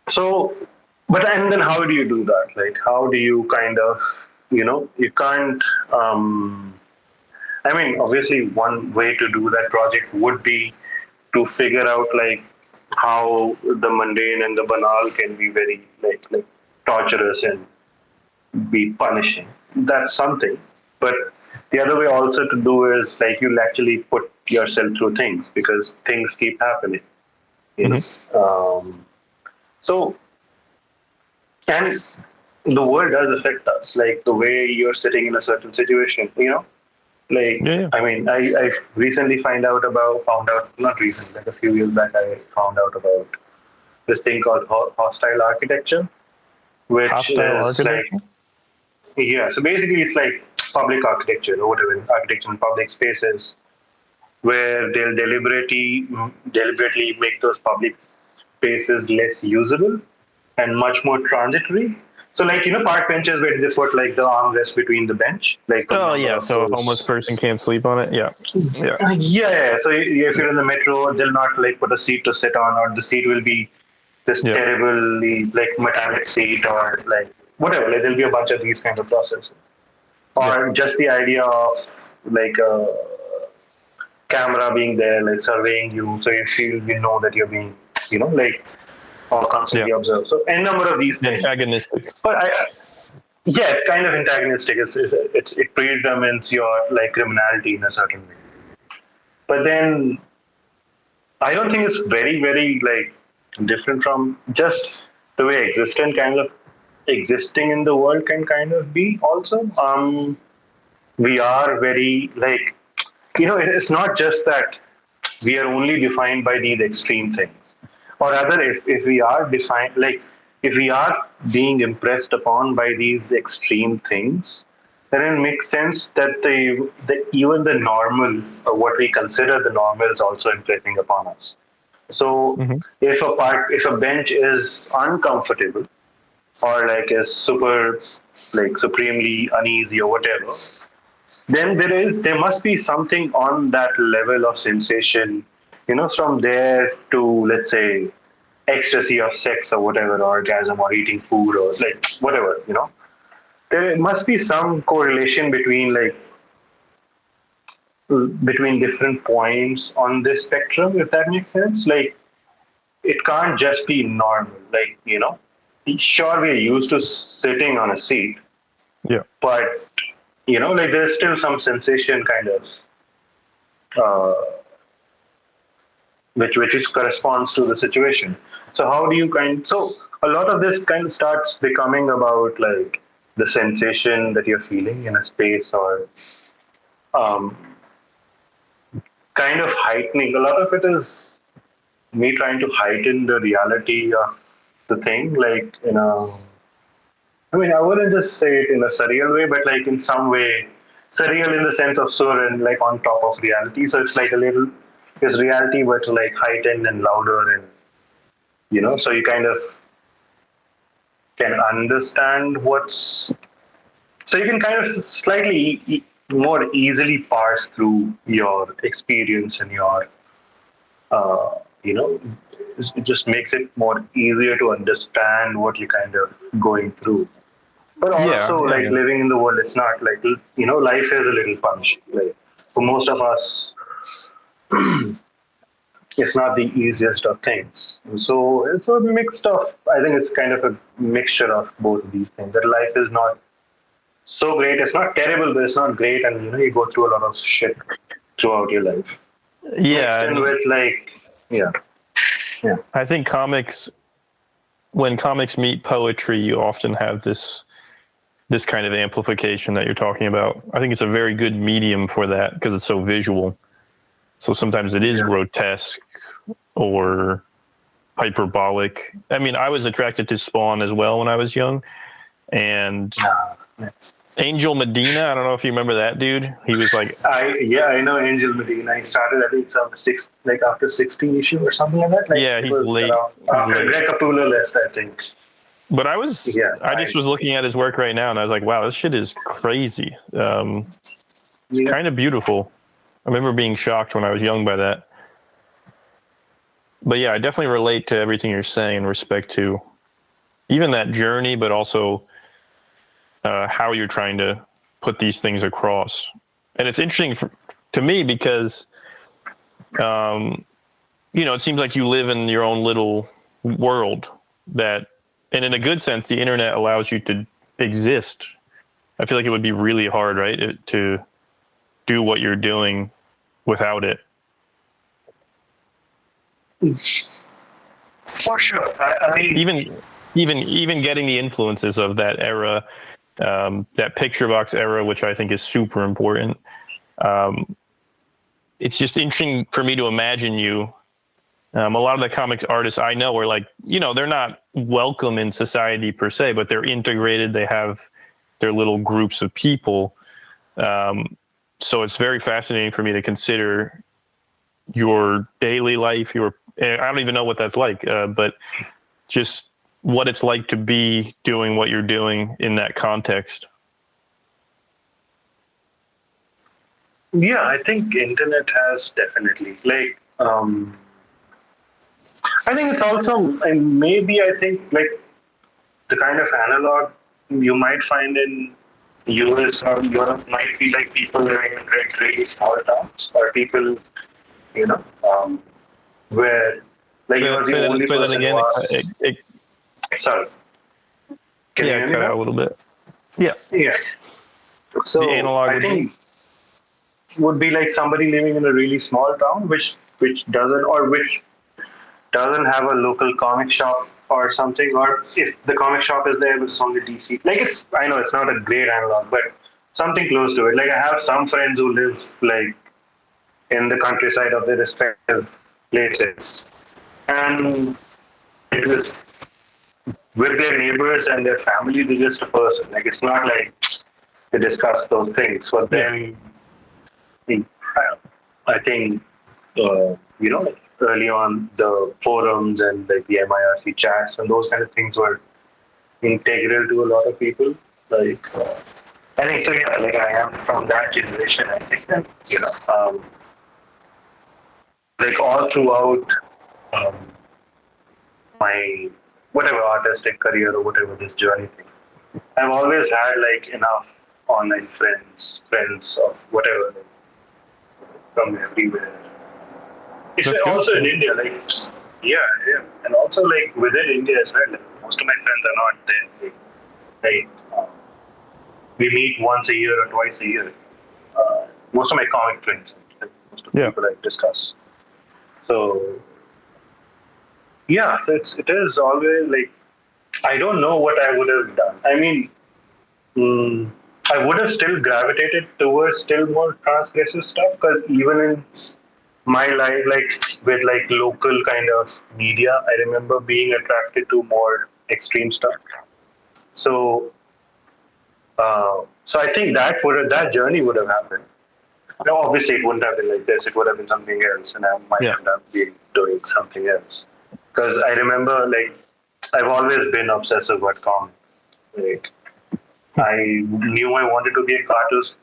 So, but and then how do you do that? Like, how do you kind of, you can't. I mean, obviously, one way to do that project would be to figure out like how the mundane and the banal can be very like torturous and be punishing. That's something. But the other way also to do is like you'll actually put yourself through things because things keep happening. You know. Hmm. So and the world does affect us, like the way you're sitting in a certain situation. Like Yeah. Yeah. I mean, I recently found out not recently, like a few years back, I found out about this thing called hostile architecture, which Hostile is like, architecture. yeah, so basically it's like public architecture or whatever, architecture in public spaces where they'll deliberately make those public spaces less usable and much more transitory. So like park benches where they put like the armrest between the bench, like a Oh number yeah. of So a homeless those. person can't sleep on it. Yeah. Yeah. Yeah. So if you're in the metro, they'll not like put a seat to sit on, or the seat will be this Yeah. terribly like metallic seat, or like whatever. Like there'll be a bunch of these kind of processes, Yeah. or just the idea of like a camera being there, like surveying you, so you know that you're being, like or Yeah. constantly observed. So a number of these things. Antagonistic. But yeah, it's kind of antagonistic. It predetermines your like criminality in a certain way. But then I don't think it's very, very like different from just the way existing in the world can kind of be also. We are very like, it's not just that we are only defined by these extreme things, or rather, if we are defined, like if we are being impressed upon by these extreme things, then it makes sense that even the normal, or what we consider the normal, is also impressing upon us. So Mhm. if a bench is uncomfortable, or like is super, like supremely uneasy or whatever, then there must be something on that level of sensation, from there to, let's say, ecstasy of sex or whatever, orgasm or eating food or like whatever, there must be some correlation between different points on this spectrum, if that makes sense. Like, it can't just be normal. Like, sure, we're used to sitting on a seat, Yeah. but like there's still some sensation kind of, uh, which is corresponds to the situation. So how do you so a lot of this kind of starts becoming about like the sensation that you're feeling in a space, or um, kind of heightening. A lot of it is me trying to heighten the reality of the thing, like I mean, I wouldn't just say it in a surreal way, but like in some way, surreal in the sense of surreal, like on top of reality. So it's like it's reality, but like heightened and louder, and so you kind of can understand so you can kind of slightly more easily parse through your experience and your, uh, you know, it just makes it more easier to understand what you're kind of going through. But Yeah. also, like Yeah. living in the world, it's not like, life is a little punchy. Like for most of us, it's not the easiest of things. So it's a mixed of, I think it's kind of a mixture of both of these things. That life is not so great. It's not terrible, but it's not great. And, you go through a lot of shit throughout your life. Yeah. Mixed I in mean, with like, yeah, yeah. I think when comics meet poetry, you often have this kind of amplification that you're talking about. I think it's a very good medium for that because it's so visual. So sometimes it is Yeah. grotesque or hyperbolic. I mean, I was attracted to Spawn as well when I was young, and Yeah. Angel Medina. I don't know if you remember that dude. He was like, I know Angel Medina. He started, I think, like after 16 issue or something like that. Like yeah, it he's was late. around He's after late. Greg Capullo left, I think. But I Yeah, just was looking at his work right now, and I was like, wow, this shit is crazy. It's yeah. kind of beautiful. I remember being shocked when I was young by that. But yeah, I definitely relate to everything you're saying in respect to even that journey, but also how you're trying to put these things across. And it's interesting to me because, it seems like you live in your own little world and in a good sense, the internet allows you to exist. I feel like it would be really hard, right, to do what you're doing without it. For sure. I mean, Even getting the influences of that era, that picture box era, which I think is super important. It's just interesting for me to imagine you. A lot of the comics artists I know are like, they're not welcome in society per se, but they're integrated. They have their little groups of people. So it's very fascinating for me to consider your daily life, I don't even know what that's like, but just what it's like to be doing what you're doing in that context. yeah, I think internet has definitely like, I think it's also, and maybe I think like the kind of analog you might find in US or Europe might be like people living in really small towns, or people, you know, where like you're the only Say that person who again. asks. Sorry, can you Yeah, hear it me cut out a now? little bit. Yeah, Yeah. So the analog I would think would be like somebody living in a really small town, which doesn't have a local comic shop or something, or if the comic shop is there, but it's only DC. Like I know it's not a great analog, but something close to it. Like I have some friends who live like in the countryside of their respective places, and it is with their neighbors and their family, they're just a person. Like it's not like they discuss those things. For them, I think like early on the forums and like the MIRC chats and those kind of things were integral to a lot of people. Like I think so. Yeah, like I am from that generation. I think that like all throughout my whatever artistic career or whatever this journey thing, I've always had like enough online friends of whatever, like, from everywhere. It's That's good. also in India, like yeah, and also like within India as well. Like, most of my friends are not there. We meet once a year or twice a year. Most of my comic friends, like most of the people I discuss. So yeah, so it is always like I don't know what I would have done. I mean, I would have still gravitated towards still more transgressive stuff because even in my life, like with like local kind of media, I remember being attracted to more extreme stuff. So, so I think that journey would have happened. No, obviously it wouldn't have been like this. It would have been something else, and I might end up being doing something else. Because I remember, like, I've always been obsessive about comics. Like, I knew I wanted to be a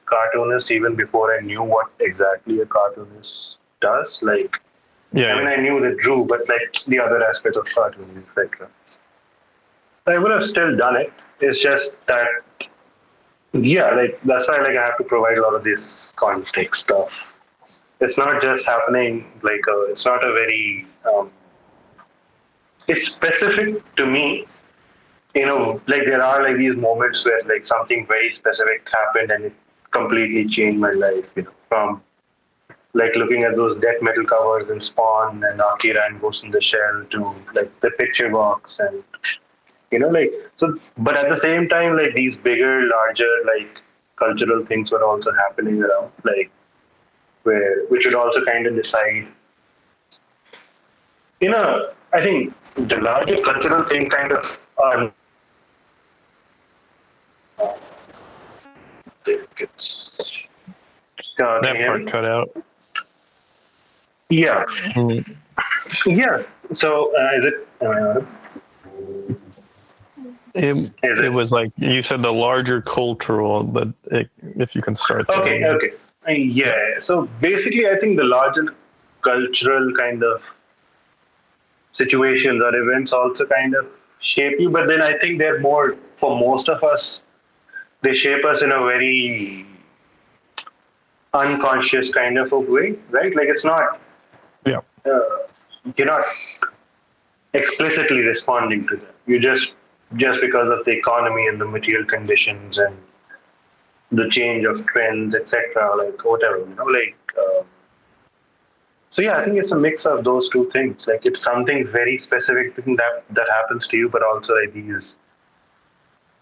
cartoonist even before I knew what exactly a cartoonist does. Like, I mean, I knew the drew, but like the other aspect of cartooning, etc. I would have still done it. It's just that, yeah, like that's why like I have to provide a lot of this context stuff. It's not just happening like it's not a very it's specific to me. Like there are like these moments where like something very specific happened and it completely changed my life. From like looking at those death metal covers in Spawn and Akira and Ghost in the Shell to like the picture box and like so. But at the same time, like these bigger, larger like cultural things were also happening around, like which would also kind of decide. I think the larger cultural thing kind of that part cut out. Yeah. Yeah. So is it? It was like you said, the larger cultural, but if you can start there. Okay. Yeah. So basically, I think the larger cultural kind of situations or events also kind of shape you, but then I think they're more, for most of us, they shape us in a very unconscious kind of a way, right? Like it's not, you're not explicitly responding to them. You just because of the economy and the material conditions and the change of trends, etc., like whatever, so yeah, I think it's a mix of those two things. Like it's something very specific that happens to you, but also like these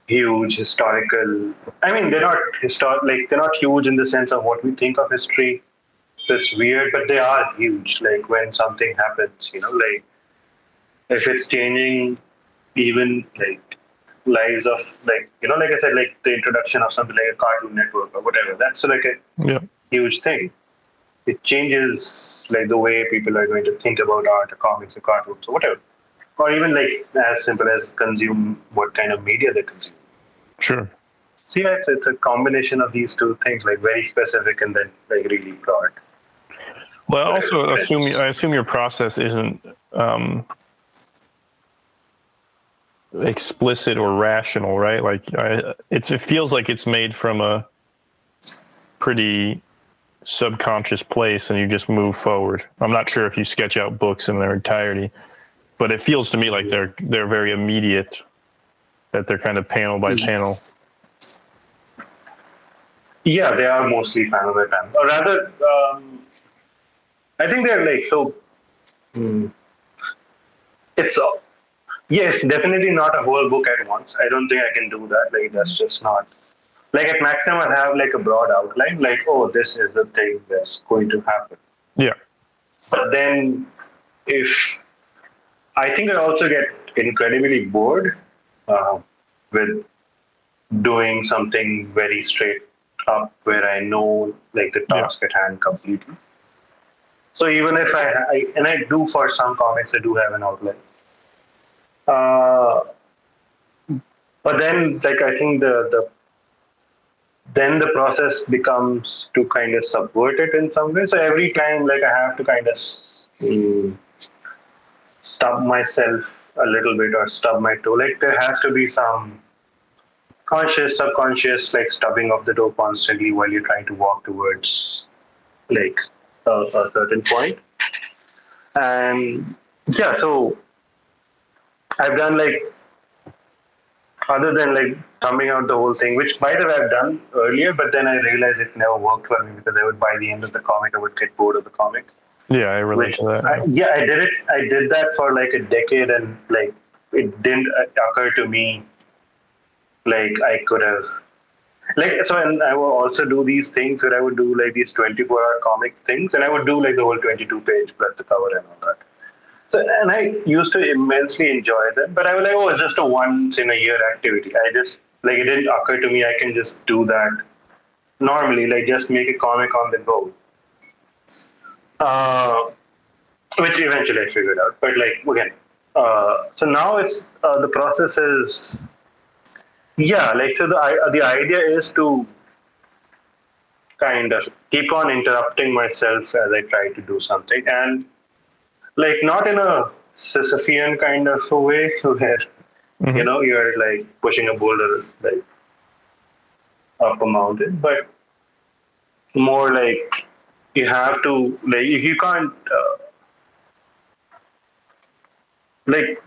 huge historical. I mean, they're not they're not huge in the sense of what we think of history. So it's weird, but they are huge. Like when something happens, like if it's changing, even like lives of like like I said, like the introduction of something like a Cartoon Network or whatever. That's like a huge thing. It changes like the way people are going to think about art or comics or cartoons or whatever. Or even like as simple as consume what kind of media they consume. Sure. So yeah, it's a combination of these two things, like very specific and then like really broad. Well, I also assume your process isn't explicit or rational, right? Like it feels like it's made from a pretty subconscious place and you just move forward. I'm not sure if you sketch out books in their entirety, but it feels to me like they're very immediate, that they're kind of panel by panel. Yeah, they are mostly panel by panel, or rather, I think they're like so. Hmm, it's yes, definitely not a whole book at once. I don't think I can do that. Like that's just not. Like at maximum, I have like a broad outline. Like, oh, this is the thing that's going to happen. Yeah. But then, if I think I also get incredibly bored uh, with doing something very straight up where I know like the Yeah. task at hand completely. So even if and I do for some comics, I do have an outline. Uh, but then, like I think the then the process becomes to kind of subvert it in some way. So every time, like I have to kind of mm, stub myself a little bit or stub my toe. Like there has to be some conscious, subconscious, like stubbing of the toe constantly while you're trying to walk towards like a certain point. And yeah, so I've done like other than like thumbing out the whole thing, which by the way I've done earlier, but then I realized it never worked for me because I would by the end of the comic I would get bored of the comic. Yeah, I relate Which to that. I did it. I did that for like a decade, and like it didn't occur to me like I could have like so. And I will also do these things where I would do like these 24-hour comic things, and I would do like the whole 22-page plus the cover and all that. So and I used to immensely enjoy them, but I was like, oh, it's just a once in a year activity. I just like it didn't occur to me I can just do that normally, like just make a comic on the go. Uh, which eventually I figured out. But like again, so now it's the process is yeah, like so the idea is to kind of keep on interrupting myself as I try to do something, and like not in a Sisyphean kind of a way where Mhm. you're like pushing a boulder like up a mountain, but more like you have to like you can't like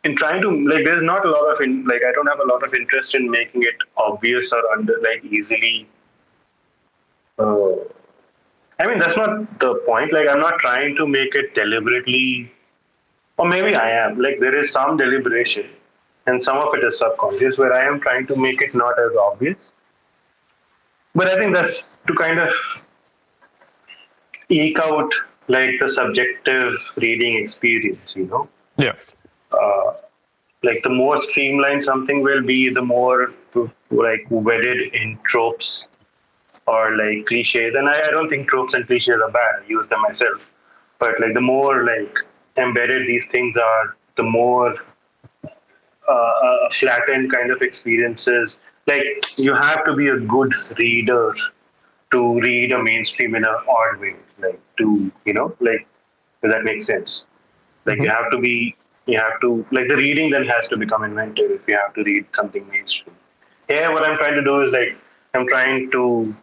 in trying to like there's not a lot of like I don't have a lot of interest in making it obvious or under like easily uh, I mean that's not the point, like I'm not trying to make it deliberately, or maybe I am, like there is some deliberation and some of it is subconscious where I am trying to make it not as obvious, but I think that's to kind of eke out like the subjective reading experience, Yeah. uh, like the more streamlined something will be, the more like wedded in tropes or like cliches. And I don't think tropes and cliches are bad. I use them myself. But like the more like embedded these things are, the more flattened kind of experiences. Like you have to be a good reader to read a mainstream in an odd way. Like to like does that make sense? Like Mhm. you have to like the reading then has to become inventive if you have to read something mainstream. Here, what I'm trying to do is like I'm trying to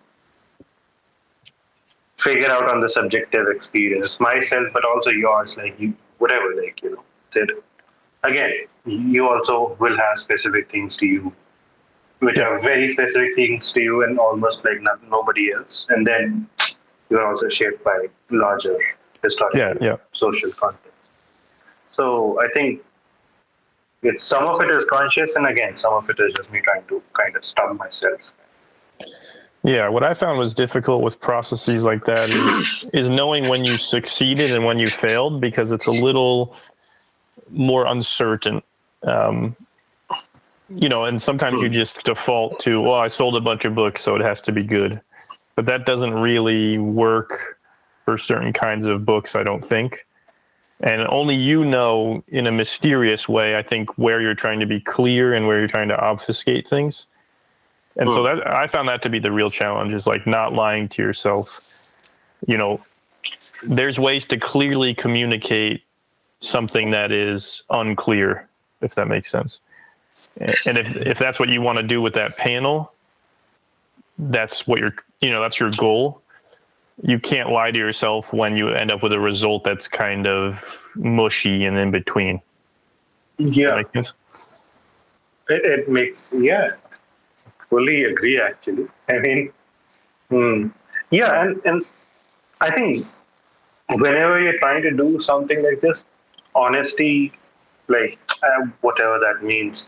figure out on the subjective experience myself, but also yours. Like you, whatever. Like that again, you also will have specific things to you, which Yeah. are very specific things to you, and almost like nobody else. And then you're also shaped by larger historical, Yeah. social context. So I think it's some of it is conscious, and again, some of it is just me trying to kind of stop myself. Yeah, what I found was difficult with processes like that is knowing when you succeeded and when you failed, because it's a little more uncertain. And sometimes you just default to, well, I sold a bunch of books, so it has to be good. But that doesn't really work for certain kinds of books, I don't think. And only in a mysterious way, I think, where you're trying to be clear and where you're trying to obfuscate things. And so that I found that to be the real challenge, is like not lying to yourself. There's ways to clearly communicate something that is unclear, if that makes sense. And if that's what you want to do with that panel, that's what that's your goal. You can't lie to yourself when you end up with a result that's kind of mushy and in between. Yeah, That makes sense? it makes fully agree. Actually, I mean, yeah, and I think whenever you're trying to do something like this, honesty, like whatever that means,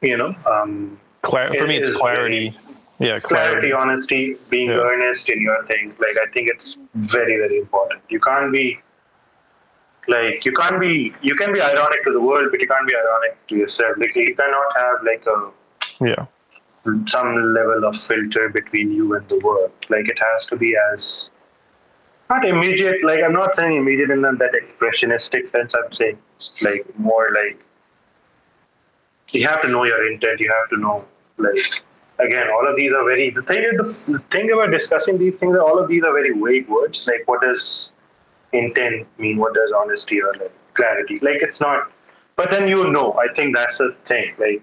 For me, it's is very clarity. Yeah, clarity, clarity. honesty, being Yeah. earnest in your things. Like I think it's very, very important. You can be ironic to the world, but you can't be ironic to yourself. Like you cannot have like a Yeah. some level of filter between you and the world. Like it has to be as not immediate. Like I'm not saying immediate in that expressionistic sense. I'm saying like more like you have to know your intent. You have to know like again, all of these are very the thing about discussing these things. All of these are very vague words. Like what does intent mean? What does honesty or like clarity? Like it's not. But then I think that's the thing. Like.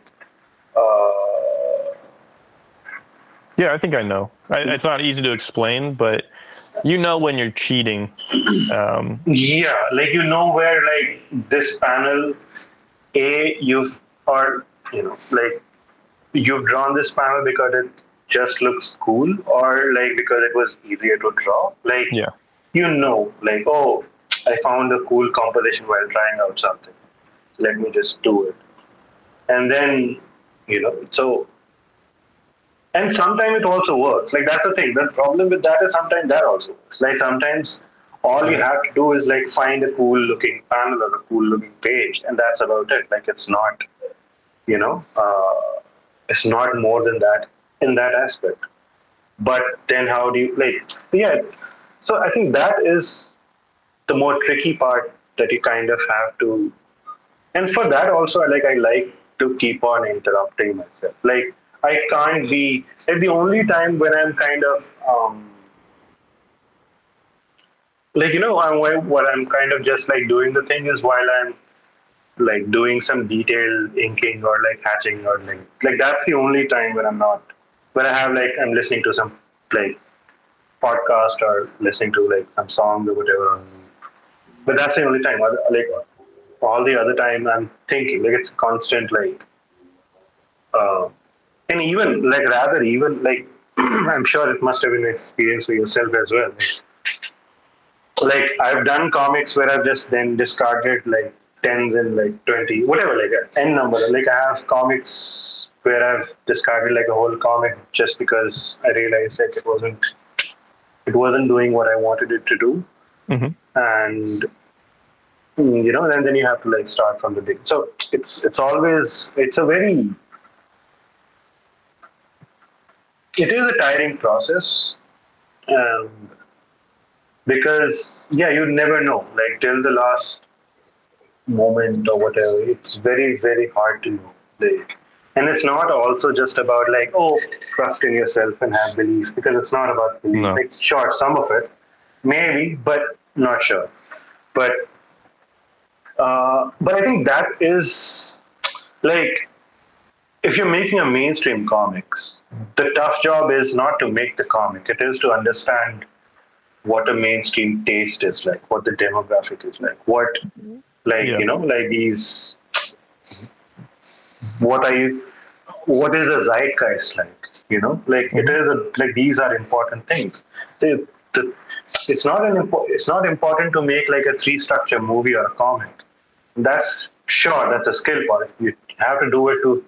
Yeah, I think I know. It's not easy to explain, but you know when you're cheating. Yeah, like where like this panel, you've or like you've drawn this panel because it just looks cool, or like because it was easier to draw. Like Yeah. like oh, I found a cool composition while trying out something. Let me just do it, and then so. And sometimes it also works. Like that's the thing. The problem with that is sometimes that also works. Like sometimes all you have to do is like find a cool looking panel or a cool looking page, and that's about it. Like you know, uh, it's not more than that in that aspect. But then how do you like? Yeah. So I think that is the more tricky part that you kind of have to. And for that also, I like to keep on interrupting myself. Like I can't be like the only time when I'm kind of like what I'm kind of just like doing the thing is while I'm like doing some detailed inking or like hatching or like that's the only time when when I have like I'm listening to some like podcast or listening to like some songs or whatever. But that's the only time. Like all the other time I'm thinking like it's constant like uh, and even like rather even like I'm sure it must have been an experience for yourself as well. Like I've done comics where I've just then discarded like tens and like 20 whatever like a n number. Like I have comics where I've discarded like a whole comic just because I realized like it wasn't doing what I wanted it to do. Mm-hmm. And and then you have to like start from the beginning. So it's a very it is a tiring process, um, because you never know like till the last moment or whatever. It's very very hard to know. Like, and it's not also just about like trust in yourself and have belief, because it's not about belief. No. Like sure, some of it maybe, but not sure. But I think that is like if you're making a mainstream comics, the tough job is not to make the comic. It is to understand what a mainstream taste is like, what the demographic is like, what like Yeah. like these what are you what is the zeitgeist like? Like it is like these are important things. So it's not important to make like a three structure movie or a comic. That's sure, that's a skill part. You have to do it to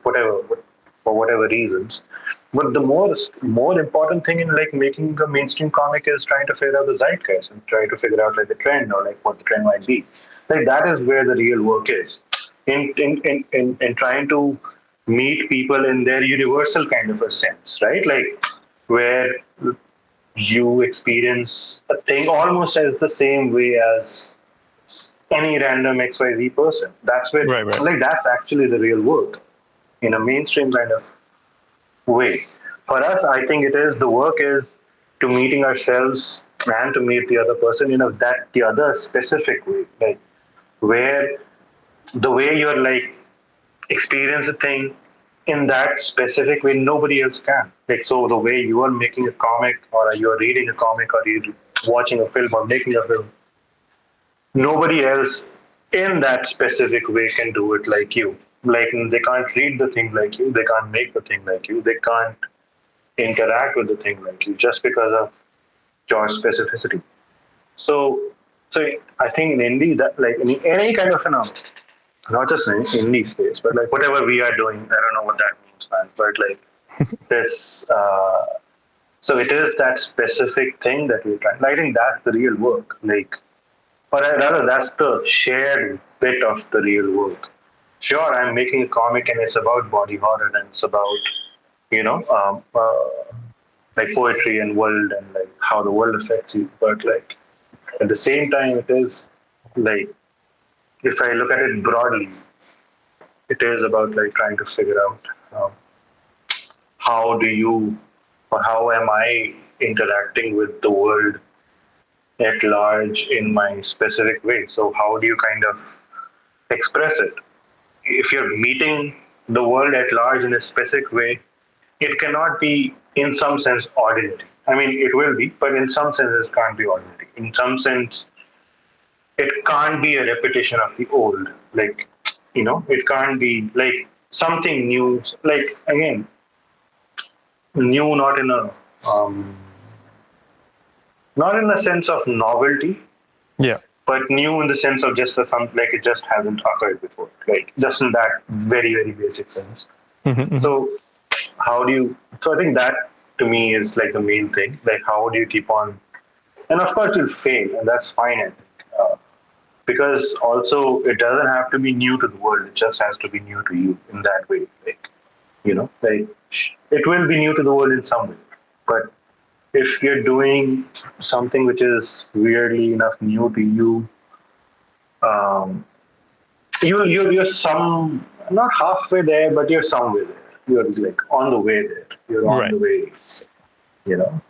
for whatever reasons. But the more important thing in like making a mainstream comic is trying to figure out the zeitgeist and try to figure out like the trend or like what the trend might be. Like that is where the real work is. In trying to meet people in their universal kind of a sense, right? Like where you experience a thing almost as the same way as any random XYZ person. That's where, Right. like, that's actually the real work in a mainstream kind of way. For us, I think it is the work is to meeting ourselves and to meet the other person in the other specific way, like where the way you're like experience a thing in that specific way nobody else can. Like so, the way you are making a comic, or you're reading a comic, or you're watching a film, or making a film, nobody else in that specific way can do it like you. like they can't read the thing like you, they can't make the thing like you, they can't interact with the thing like you just because of your specificity. So, so I think in indie, that like in any kind of phenomenon, not just in indie space, but like whatever we are doing, I don't know what that means, man. But like this, so it is that specific thing that we're trying. I think that's the real work. Like, or rather, that's the shared bit of the real work. Sure, I'm making a comic and it's about body horror and it's about, you know, like poetry and world and like how the world affects you. But like at the same time, it is like, if I look at it broadly, it is about like trying to figure out how do you or how am I interacting with the world at large in my specific way. So how do you kind of express it? If you're meeting the world at large in a specific way, it cannot be in some sense ordinary. I mean, it will be, but in some sense it can't be ordinary. In some sense, it can't be a repetition of the old. Like, you know, it can't be like something new. Like again, new not in a not in the sense of novelty, Yeah. but new in the sense of just something like it just hasn't occurred before. Like just in that very very basic sense. Mm-hmm. So how do you? So I think that to me is like the main thing. Like how do you keep on? And of course you'll fail, and that's fine. I think. Because also it doesn't have to be new to the world, it just has to be new to you in that way. Like, you know, like it will be new to the world in some way, but if you're doing something which is weirdly enough new to you, you're some, not halfway there, but you're somewhere there, you're like on the way there, you're on Right. the way, you know.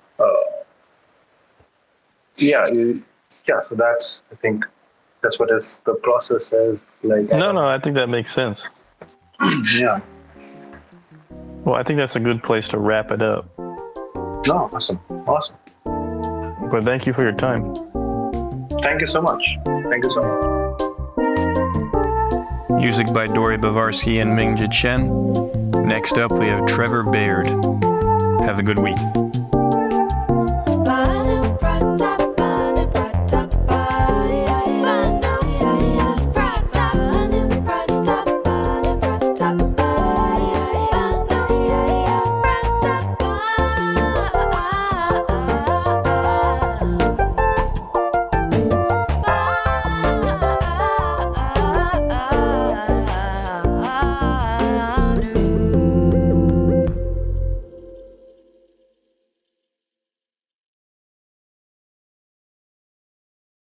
Yeah, so that's, I think that's what is the process is like. No, I think that makes sense. Yeah. Well, I think that's a good place to wrap it up. No, awesome. But thank you for your time. Thank you so much. Music by Dori Bavarsky and Mingja Chen. Next up, we have Trevor Baird. Have a good week.